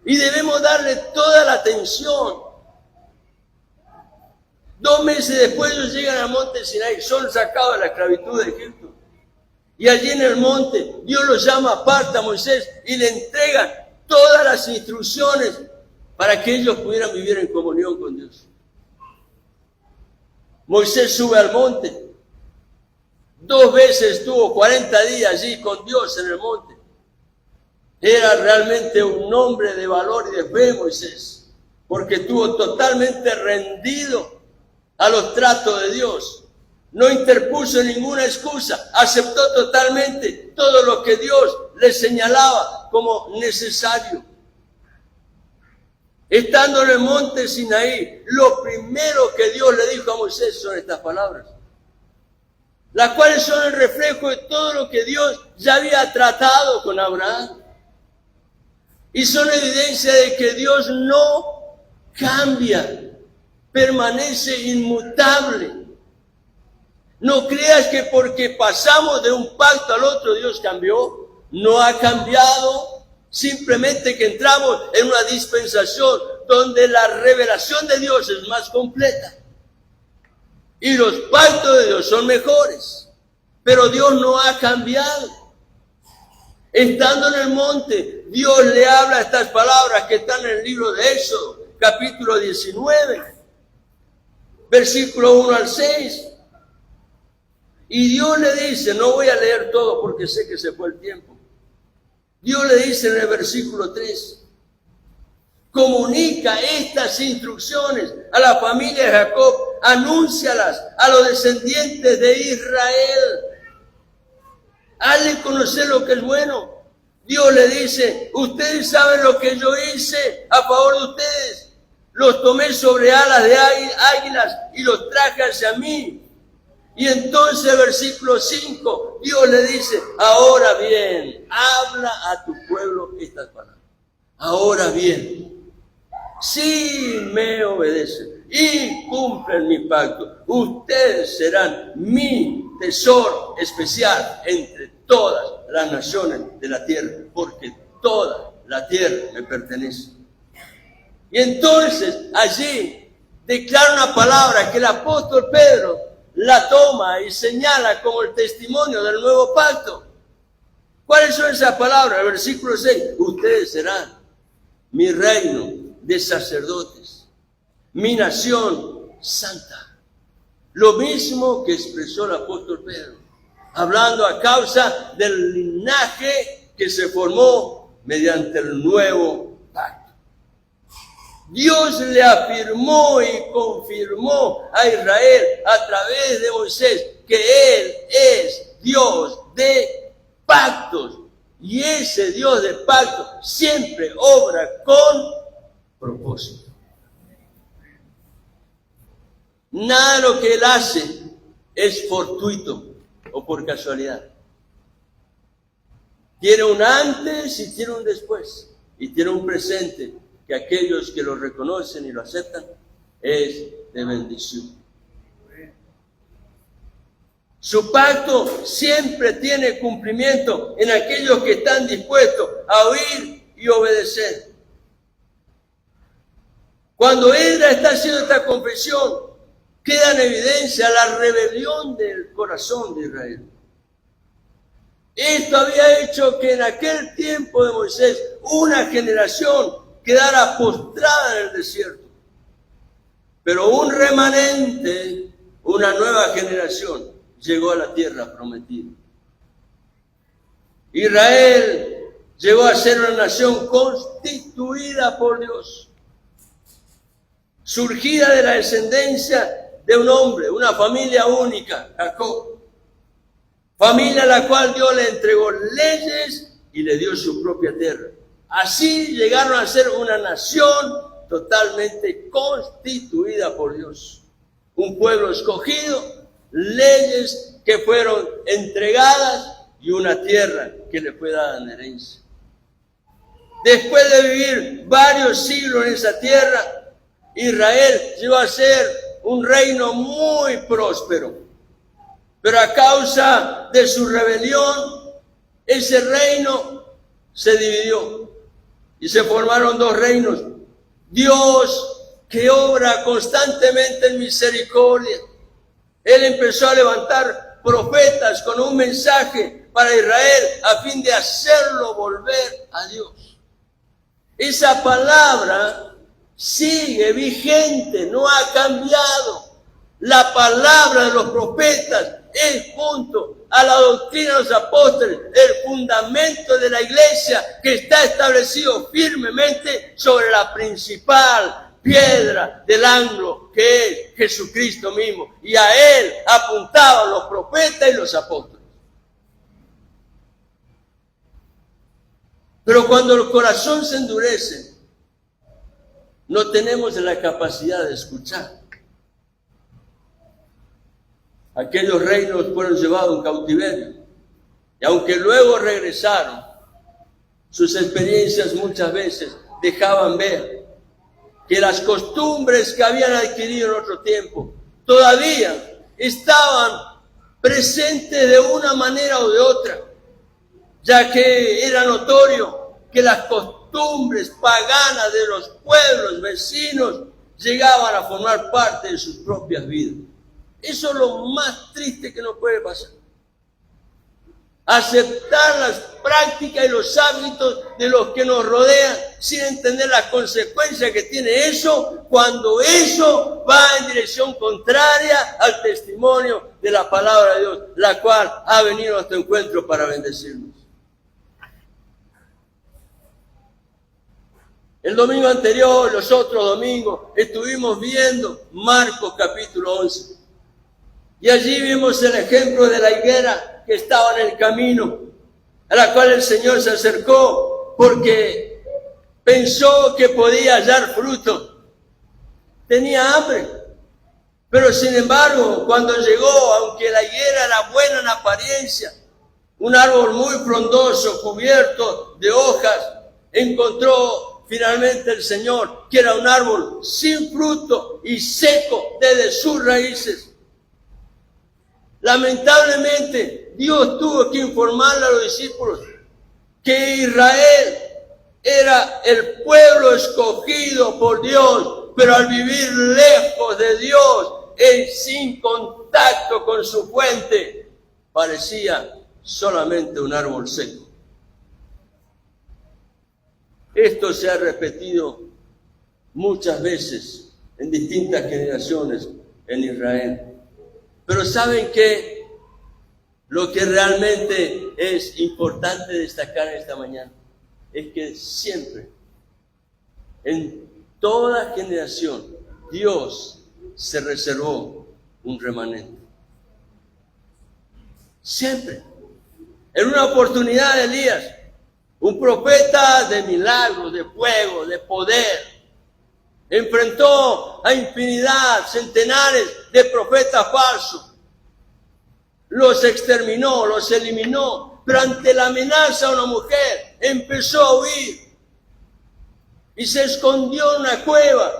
Y debemos darle toda la atención. 2 meses después ellos llegan al monte Sinaí, son sacados de la esclavitud de Egipto. Y allí en el monte, Dios los llama aparte a Moisés y le entrega todas las instrucciones para que ellos pudieran vivir en comunión con Dios. Moisés sube al monte. 2 veces estuvo 40 días allí con Dios en el monte. Era realmente un hombre de valor y de fe, Moisés, porque estuvo totalmente rendido a los tratos de Dios. No interpuso ninguna excusa, aceptó totalmente todo lo que Dios le señalaba como necesario. Estando en el monte Sinaí, lo primero que Dios le dijo a Moisés son estas palabras, las cuales son el reflejo de todo lo que Dios ya había tratado con Abraham. Y son evidencia de que Dios no cambia, permanece inmutable. No creas que porque pasamos de un pacto al otro Dios cambió. No ha cambiado. Simplemente que entramos en una dispensación donde la revelación de Dios es más completa. Y los pactos de Dios son mejores. Pero Dios no ha cambiado. Estando en el monte, Dios le habla estas palabras que están en el libro de Éxodo, capítulo 19, versículo 1 al 6. Y Dios le dice, no voy a leer todo porque sé que se fue el tiempo. Dios le dice en el versículo 3, comunica estas instrucciones a la familia de Jacob, anúncialas a los descendientes de Israel. Hazle conocer lo que es bueno. Dios le dice, ustedes saben lo que yo hice a favor de ustedes. Los tomé sobre alas de águilas y los traje hacia mí. Y entonces, versículo 5, Dios le dice, ahora bien, habla a tu pueblo estas palabras. Ahora bien, si me obedecen y cumplen mi pacto, ustedes serán mi tesoro especial entre todas las naciones de la tierra, porque toda la tierra me pertenece. Y entonces allí declara una palabra que el apóstol Pedro la toma y señala como el testimonio del nuevo pacto. ¿Cuáles son esas palabras? El versículo 6, ustedes serán mi reino de sacerdotes, mi nación santa. Lo mismo que expresó el apóstol Pedro, hablando a causa del linaje que se formó mediante el nuevo pacto. Dios le afirmó y confirmó a Israel a través de Moisés que Él es Dios de pactos. Y ese Dios de pactos siempre obra con propósito. Nada de lo que Él hace es fortuito o por casualidad. Tiene un antes y tiene un después. Y tiene un presente que aquellos que lo reconocen y lo aceptan es de bendición. Su pacto siempre tiene cumplimiento en aquellos que están dispuestos a oír y obedecer. Cuando Esdras está haciendo esta confesión, queda en evidencia la rebelión del corazón de Israel. Esto había hecho que en aquel tiempo de Moisés una generación quedara postrada en el desierto. Pero un remanente, una nueva generación, llegó a la tierra prometida. Israel llegó a ser una nación constituida por Dios, surgida de la descendencia de un hombre, una familia única, Jacob. Familia a la cual Dios le entregó leyes y le dio su propia tierra. Así llegaron a ser una nación totalmente constituida por Dios. Un pueblo escogido, leyes que fueron entregadas y una tierra que le fue dada en herencia. Después de vivir varios siglos en esa tierra, Israel llegó a ser un reino muy próspero. Pero a causa de su rebelión, ese reino se dividió. Y se formaron dos reinos. Dios, que obra constantemente en misericordia, Él empezó a levantar profetas con un mensaje para Israel a fin de hacerlo volver a Dios. Esa palabra sigue vigente, no ha cambiado. La palabra de los profetas es junto a la doctrina de los apóstoles, el fundamento de la iglesia que está establecido firmemente sobre la principal piedra del ángulo que es Jesucristo mismo. Y a Él apuntaban los profetas y los apóstoles. Pero cuando el corazón se endurece, no tenemos la capacidad de escuchar. Aquellos reinos fueron llevados en cautiverio. Y aunque luego regresaron, sus experiencias muchas veces dejaban ver que las costumbres que habían adquirido en otro tiempo todavía estaban presentes de una manera o de otra, ya que era notorio que las costumbres paganas de los pueblos vecinos llegaban a formar parte de sus propias vidas. Eso es lo más triste que nos puede pasar. aceptar las prácticas y los hábitos de los que nos rodean sin entender las consecuencias que tiene eso cuando eso va en dirección contraria al testimonio de la palabra de Dios, la cual ha venido a nuestro encuentro para bendecirnos. El domingo anterior, los otros domingos, estuvimos viendo Marcos capítulo 11. Y allí vimos el ejemplo de la higuera que estaba en el camino, a la cual el Señor se acercó porque pensó que podía hallar fruto. Tenía hambre, pero sin embargo, cuando llegó, aunque la higuera era buena en apariencia, un árbol muy frondoso, cubierto de hojas, encontró finalmente el Señor que era un árbol sin fruto y seco desde sus raíces. Lamentablemente, Dios tuvo que informarle a los discípulos que Israel era el pueblo escogido por Dios, pero al vivir lejos de Dios y sin contacto con su fuente, parecía solamente un árbol seco. Esto se ha repetido muchas veces en distintas generaciones en Israel. Pero ¿saben qué? Lo que realmente es importante destacar esta mañana es que siempre, en toda generación, Dios se reservó un remanente. Siempre. En una oportunidad de Elías, un profeta de milagros, de fuego, de poder, enfrentó a infinidad, centenares de profetas falsos. Los exterminó, los eliminó, pero ante la amenaza de una mujer empezó a huir y se escondió en una cueva.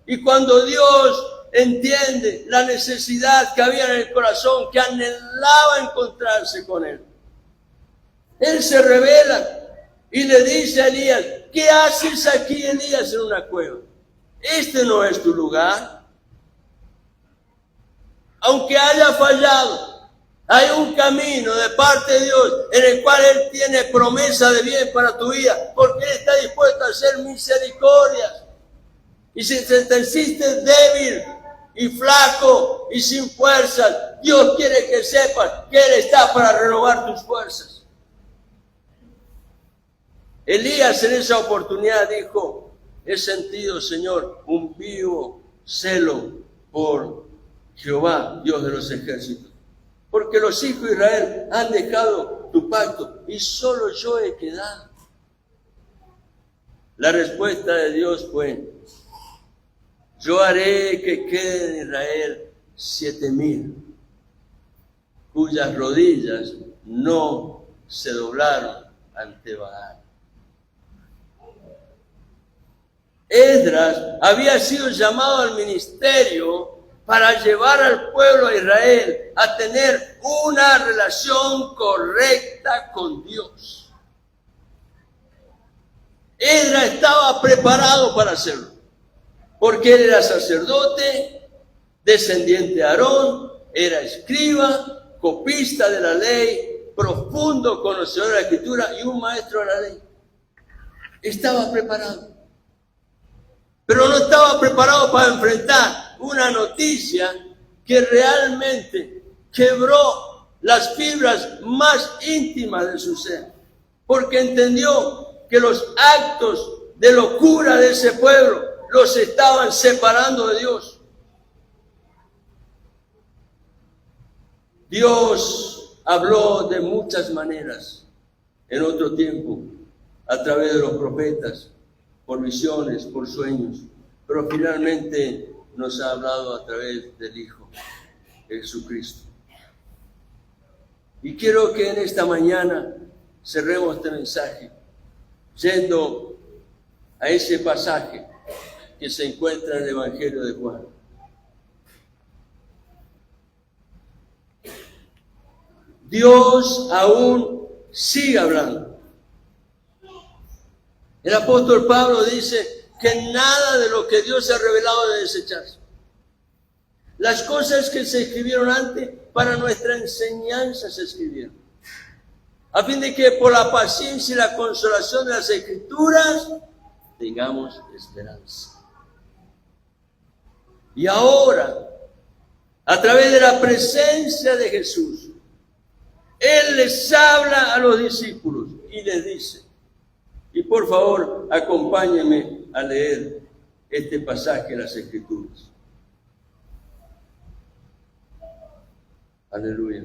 Y cuando Dios entiende la necesidad que había en el corazón, que anhelaba encontrarse con él, él se revela y le dice a Elías: ¿qué haces aquí, Elías, en una cueva? Este no es tu lugar. Aunque haya fallado, hay un camino de parte de Dios en el cual Él tiene promesa de bien para tu vida, porque Él está dispuesto a hacer misericordias. Y si te sientes débil y flaco y sin fuerzas, Dios quiere que sepas que Él está para renovar tus fuerzas. Elías en esa oportunidad dijo: he sentido, Señor, un vivo celo por Jehová, Dios de los ejércitos, porque los hijos de Israel han dejado tu pacto y solo yo he quedado. La respuesta de Dios fue: yo haré que queden en Israel 7,000, cuyas rodillas no se doblaron ante Baal. Esdras había sido llamado al ministerio para llevar al pueblo de Israel a tener una relación correcta con Dios. Esdras estaba preparado para hacerlo, porque él era sacerdote, descendiente de Aarón, era escriba, copista de la ley, profundo conocedor de la Escritura y un maestro de la ley. Estaba preparado. Pero no estaba preparado para enfrentar una noticia que realmente quebró las fibras más íntimas de su ser, porque entendió que los actos de locura de ese pueblo los estaban separando de Dios. Dios habló de muchas maneras en otro tiempo, a través de los profetas, por visiones, por sueños, pero finalmente nos ha hablado a través del Hijo, Jesucristo. Y quiero que en esta mañana cerremos este mensaje yendo a ese pasaje que se encuentra en el Evangelio de Juan. Dios aún sigue hablando. El apóstol Pablo dice que nada de lo que Dios ha revelado debe desecharse. Las cosas que se escribieron antes para nuestra enseñanza se escribieron. a fin de que por la paciencia y la consolación de las Escrituras tengamos esperanza. Y ahora, a través de la presencia de Jesús, Él les habla a los discípulos y les dice, y por favor acompáñenme a leer este pasaje de las Escrituras. Aleluya.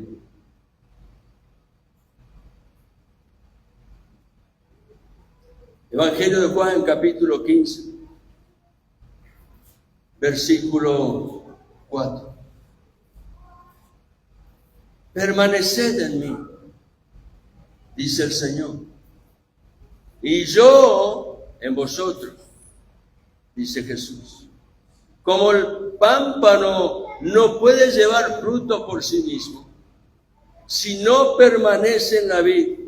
Evangelio de Juan, capítulo 15, versículo 4. Permaneced en mí, dice el Señor, y yo en vosotros, dice Jesús. Como el pámpano no puede llevar fruto por sí mismo, si no permanece en la vid,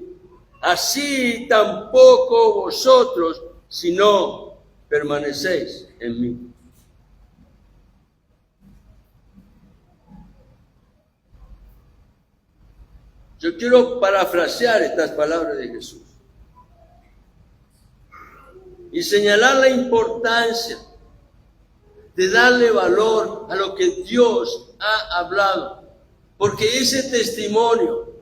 así tampoco vosotros, si no permanecéis en mí. Yo quiero parafrasear estas palabras de Jesús y señalar la importancia de darle valor a lo que Dios ha hablado, porque ese testimonio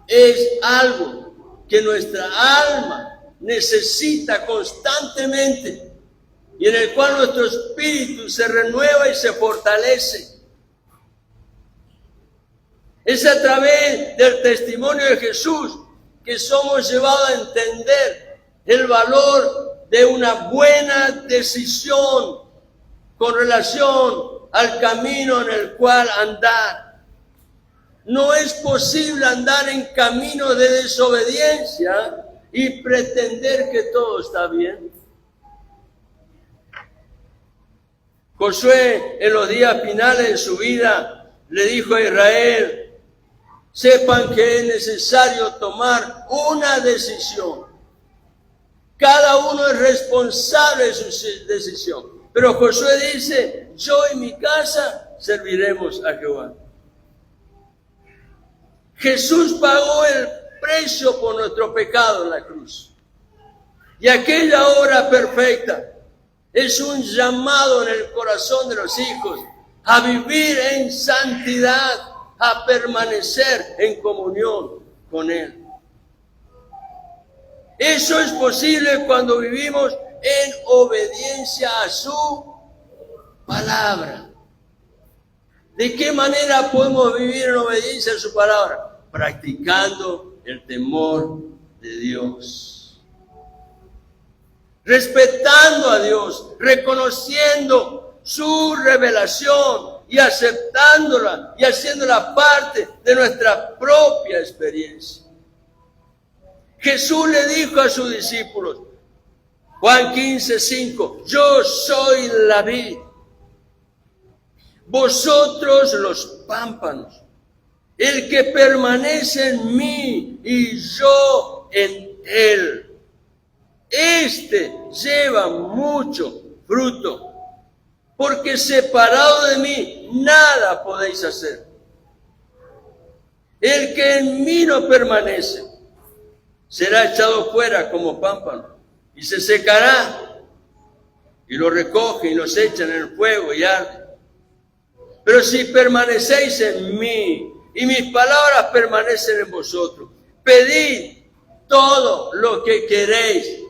es algo que nuestra alma necesita constantemente y en el cual nuestro espíritu se renueva y se fortalece. Es a través del testimonio de Jesús que somos llevados a entender el valor de una buena decisión con relación al camino en el cual andar. No es posible andar en camino de desobediencia y pretender que todo está bien. Josué, en los días finales de su vida, le dijo a Israel: sepan que es necesario tomar una decisión. Cada uno es responsable de su decisión. Pero Josué dice: yo y mi casa serviremos a Jehová. Jesús pagó el precio por nuestro pecado en la cruz. Y aquella obra perfecta es un llamado en el corazón de los hijos a vivir en santidad, a permanecer en comunión con Él. Eso es posible cuando vivimos en obediencia a su palabra. ¿De qué manera podemos vivir en obediencia a su palabra? Practicando el temor de Dios. Respetando a Dios, reconociendo su revelación y aceptándola y haciéndola parte de nuestra propia experiencia. Jesús le dijo a sus discípulos, Juan 15:5, yo soy la vid, vosotros los pámpanos. El que permanece en mí y yo en él, este lleva mucho fruto, porque separado de mí nada podéis hacer. El que en mí no permanece será echado fuera como pámpano y se secará, y lo recogen y los echan en el fuego y arde. Pero si permanecéis en mí y mis palabras permanecen en vosotros, pedid todo lo que queréis,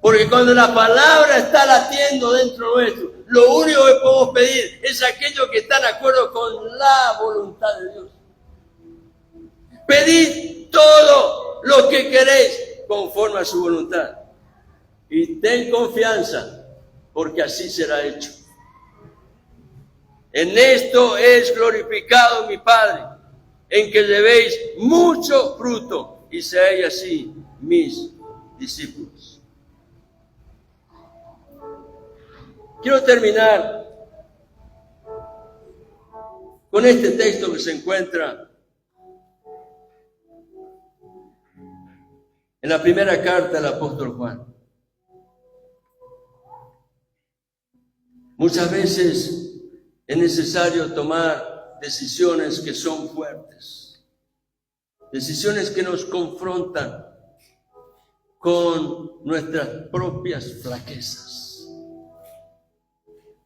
porque cuando la palabra está latiendo dentro nuestro, lo único que podemos pedir es aquello que está de acuerdo con la voluntad de Dios. Pedid todo lo que queréis conforme a su voluntad. Y ten confianza, porque así será hecho. En esto es glorificado mi Padre, en que llevéis mucho fruto y seáis así mis discípulos. Quiero terminar con este texto que se encuentra en la primera carta del apóstol Juan. Muchas veces es necesario tomar decisiones que son fuertes. decisiones que nos confrontan con nuestras propias flaquezas,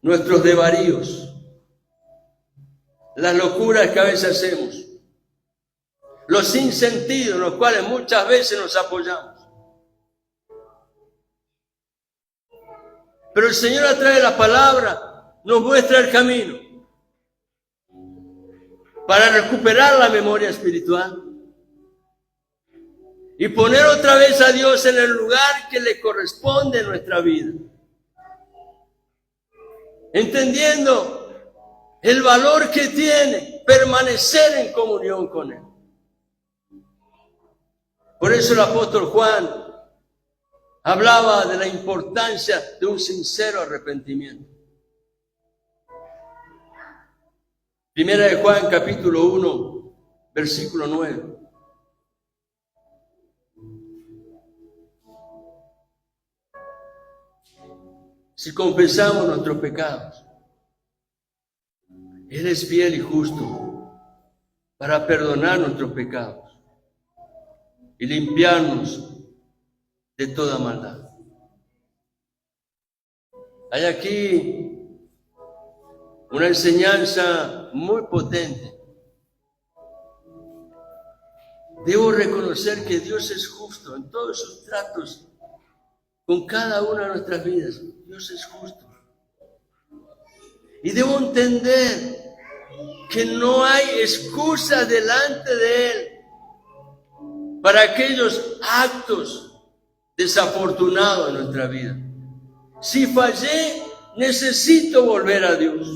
nuestros desvaríos, las locuras que a veces hacemos, los sinsentidos en los cuales muchas veces nos apoyamos. Pero el Señor, a través de la palabra, nos muestra el camino para recuperar la memoria espiritual y poner otra vez a Dios en el lugar que le corresponde en nuestra vida, entendiendo el valor que tiene permanecer en comunión con Él. Por eso el apóstol Juan hablaba de la importancia de un sincero arrepentimiento. Primera de Juan, capítulo 1, versículo 9. Si confesamos nuestros pecados, Él es fiel y justo para perdonar nuestros pecados y limpiarnos de toda maldad. Hay aquí una enseñanza muy potente. Debo reconocer que Dios es justo en todos sus tratos con cada una de nuestras vidas. Dios es justo. Y debo entender que no hay excusa delante de Él para aquellos actos desafortunados en nuestra vida. Si fallé, necesito volver a Dios.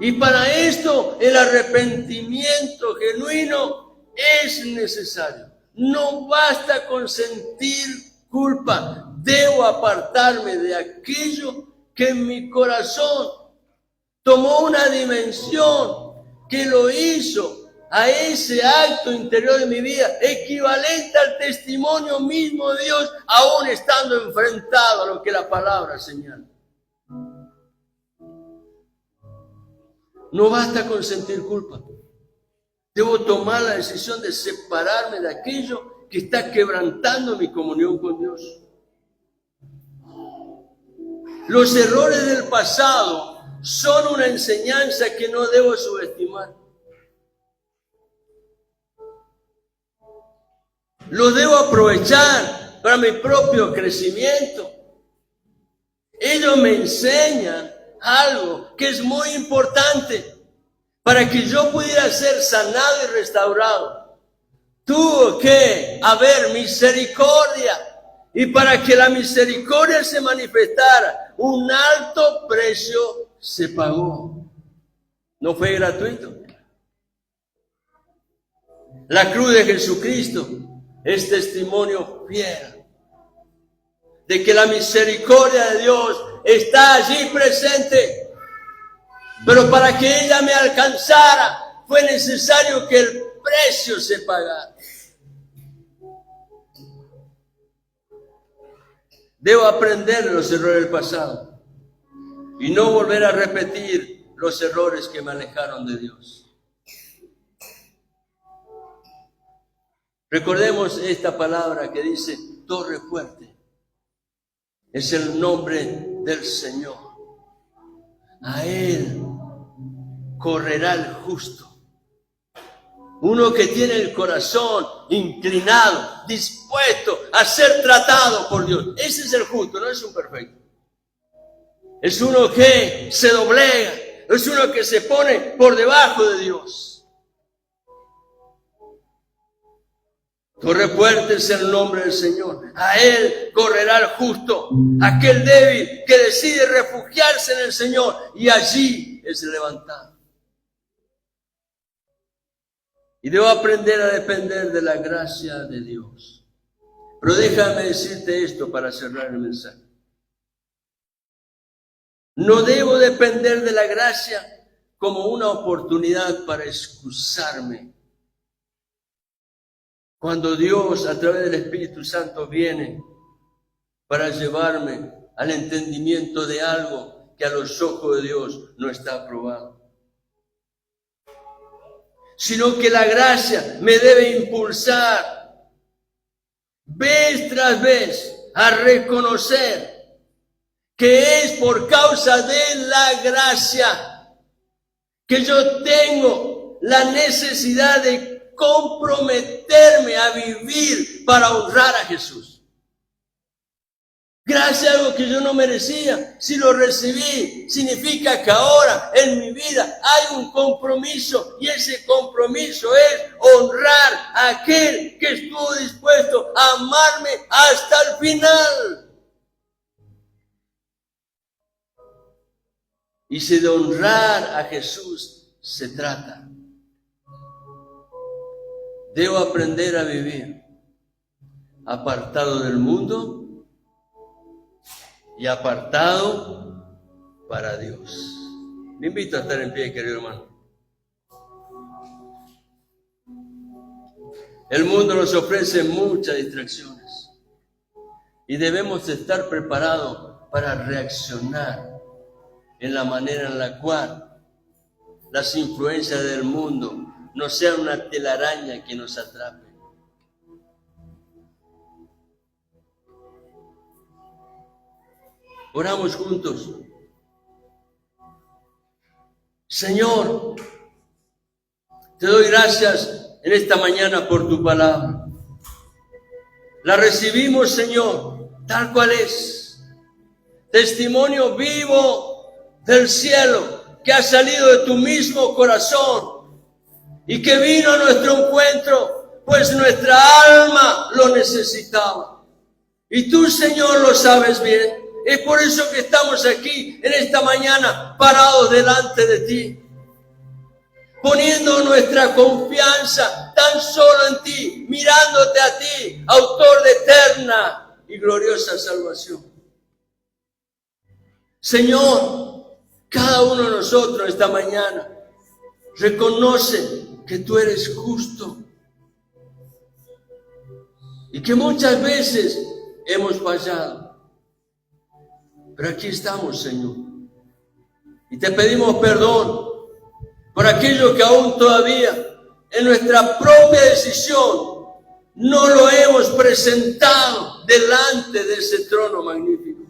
Y para esto el arrepentimiento genuino es necesario. No basta con sentir culpa. Debo apartarme de aquello que en mi corazón tomó una dimensión que lo hizo a ese acto interior de mi vida, equivalente al testimonio mismo de Dios, aún estando enfrentado a lo que la palabra señala. No basta con sentir culpa. Debo tomar la decisión de separarme de aquello que está quebrantando mi comunión con Dios. Los errores del pasado son una enseñanza que no debo subestimar. Los debo aprovechar para mi propio crecimiento. Ellos me enseñan algo que es muy importante. Para que yo pudiera ser sanado y restaurado, tuvo que haber misericordia. Y para que la misericordia se manifestara, un alto precio se pagó. No fue gratuito. La cruz de Jesucristo es testimonio fiel de que la misericordia de Dios está allí presente. Pero para que ella me alcanzara, fue necesario que el precio se pagara. Debo aprender de los errores del pasado y no volver a repetir los errores que me alejaron de Dios. Recordemos esta palabra que dice torre fuerte. Es el nombre del Señor. A Él correrá el justo. Uno que tiene el corazón inclinado, dispuesto a ser tratado por Dios. Ese es el justo, no es un perfecto. Es uno que se doblega, es uno que se pone por debajo de Dios. Torre fuerte es el nombre del Señor. A Él correrá el justo, aquel débil que decide refugiarse en el Señor y allí es levantado. Y debo aprender a depender de la gracia de Dios. Pero déjame decirte esto para cerrar el mensaje. No debo depender de la gracia como una oportunidad para excusarme. Cuando Dios, a través del Espíritu Santo, viene para llevarme al entendimiento de algo que a los ojos de Dios no está aprobado. sino que la gracia me debe impulsar vez tras vez a reconocer que es por causa de la gracia que yo tengo la necesidad de comprometerme a vivir para honrar a Jesús. Gracias a algo que yo no merecía, si lo recibí, significa que ahora en mi vida hay un compromiso, y ese compromiso es honrar a aquel que estuvo dispuesto a amarme hasta el final. Y si de honrar a Jesús se trata, debo aprender a vivir apartado del mundo y apartado para Dios. Le invito a estar en pie, querido hermano. El mundo nos ofrece muchas distracciones y debemos estar preparados para reaccionar en la manera en la cual las influencias del mundo no sean una telaraña que nos atrape. Oramos juntos. Señor, te doy gracias en esta mañana por tu palabra. La recibimos, Señor, tal cual es. Testimonio vivo del cielo que ha salido de tu mismo corazón y que vino a nuestro encuentro, pues nuestra alma lo necesitaba. Y tú, Señor, lo sabes bien. Es por eso que estamos aquí en esta mañana parados delante de ti, poniendo nuestra confianza tan solo en ti, mirándote a ti, autor de eterna y gloriosa salvación. Señor, cada uno de nosotros esta mañana reconoce que tú eres justo y que muchas veces hemos fallado. Pero aquí estamos, Señor, y te pedimos perdón por aquello que aún todavía en nuestra propia decisión no lo hemos presentado delante de ese trono magnífico.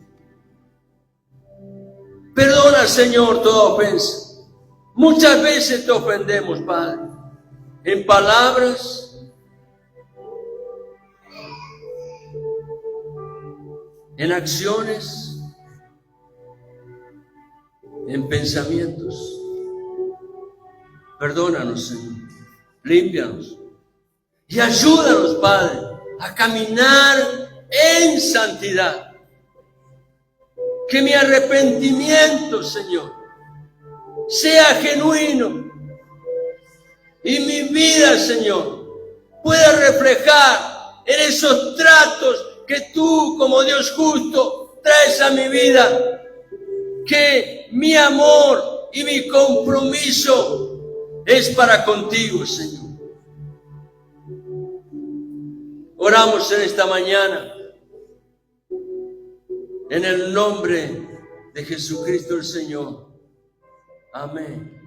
Perdona, Señor, toda ofensa. Muchas veces te ofendemos, Padre, en palabras, en acciones, en pensamientos. Perdónanos, Señor, límpianos y ayúdanos, Padre, a caminar en santidad. Que mi arrepentimiento, Señor, sea genuino y mi vida, Señor, pueda reflejar en esos tratos que tú, como Dios justo, traes a mi vida. Que mi amor y mi compromiso es para contigo, Señor. Oramos en esta mañana en el nombre de Jesucristo el Señor. Amén.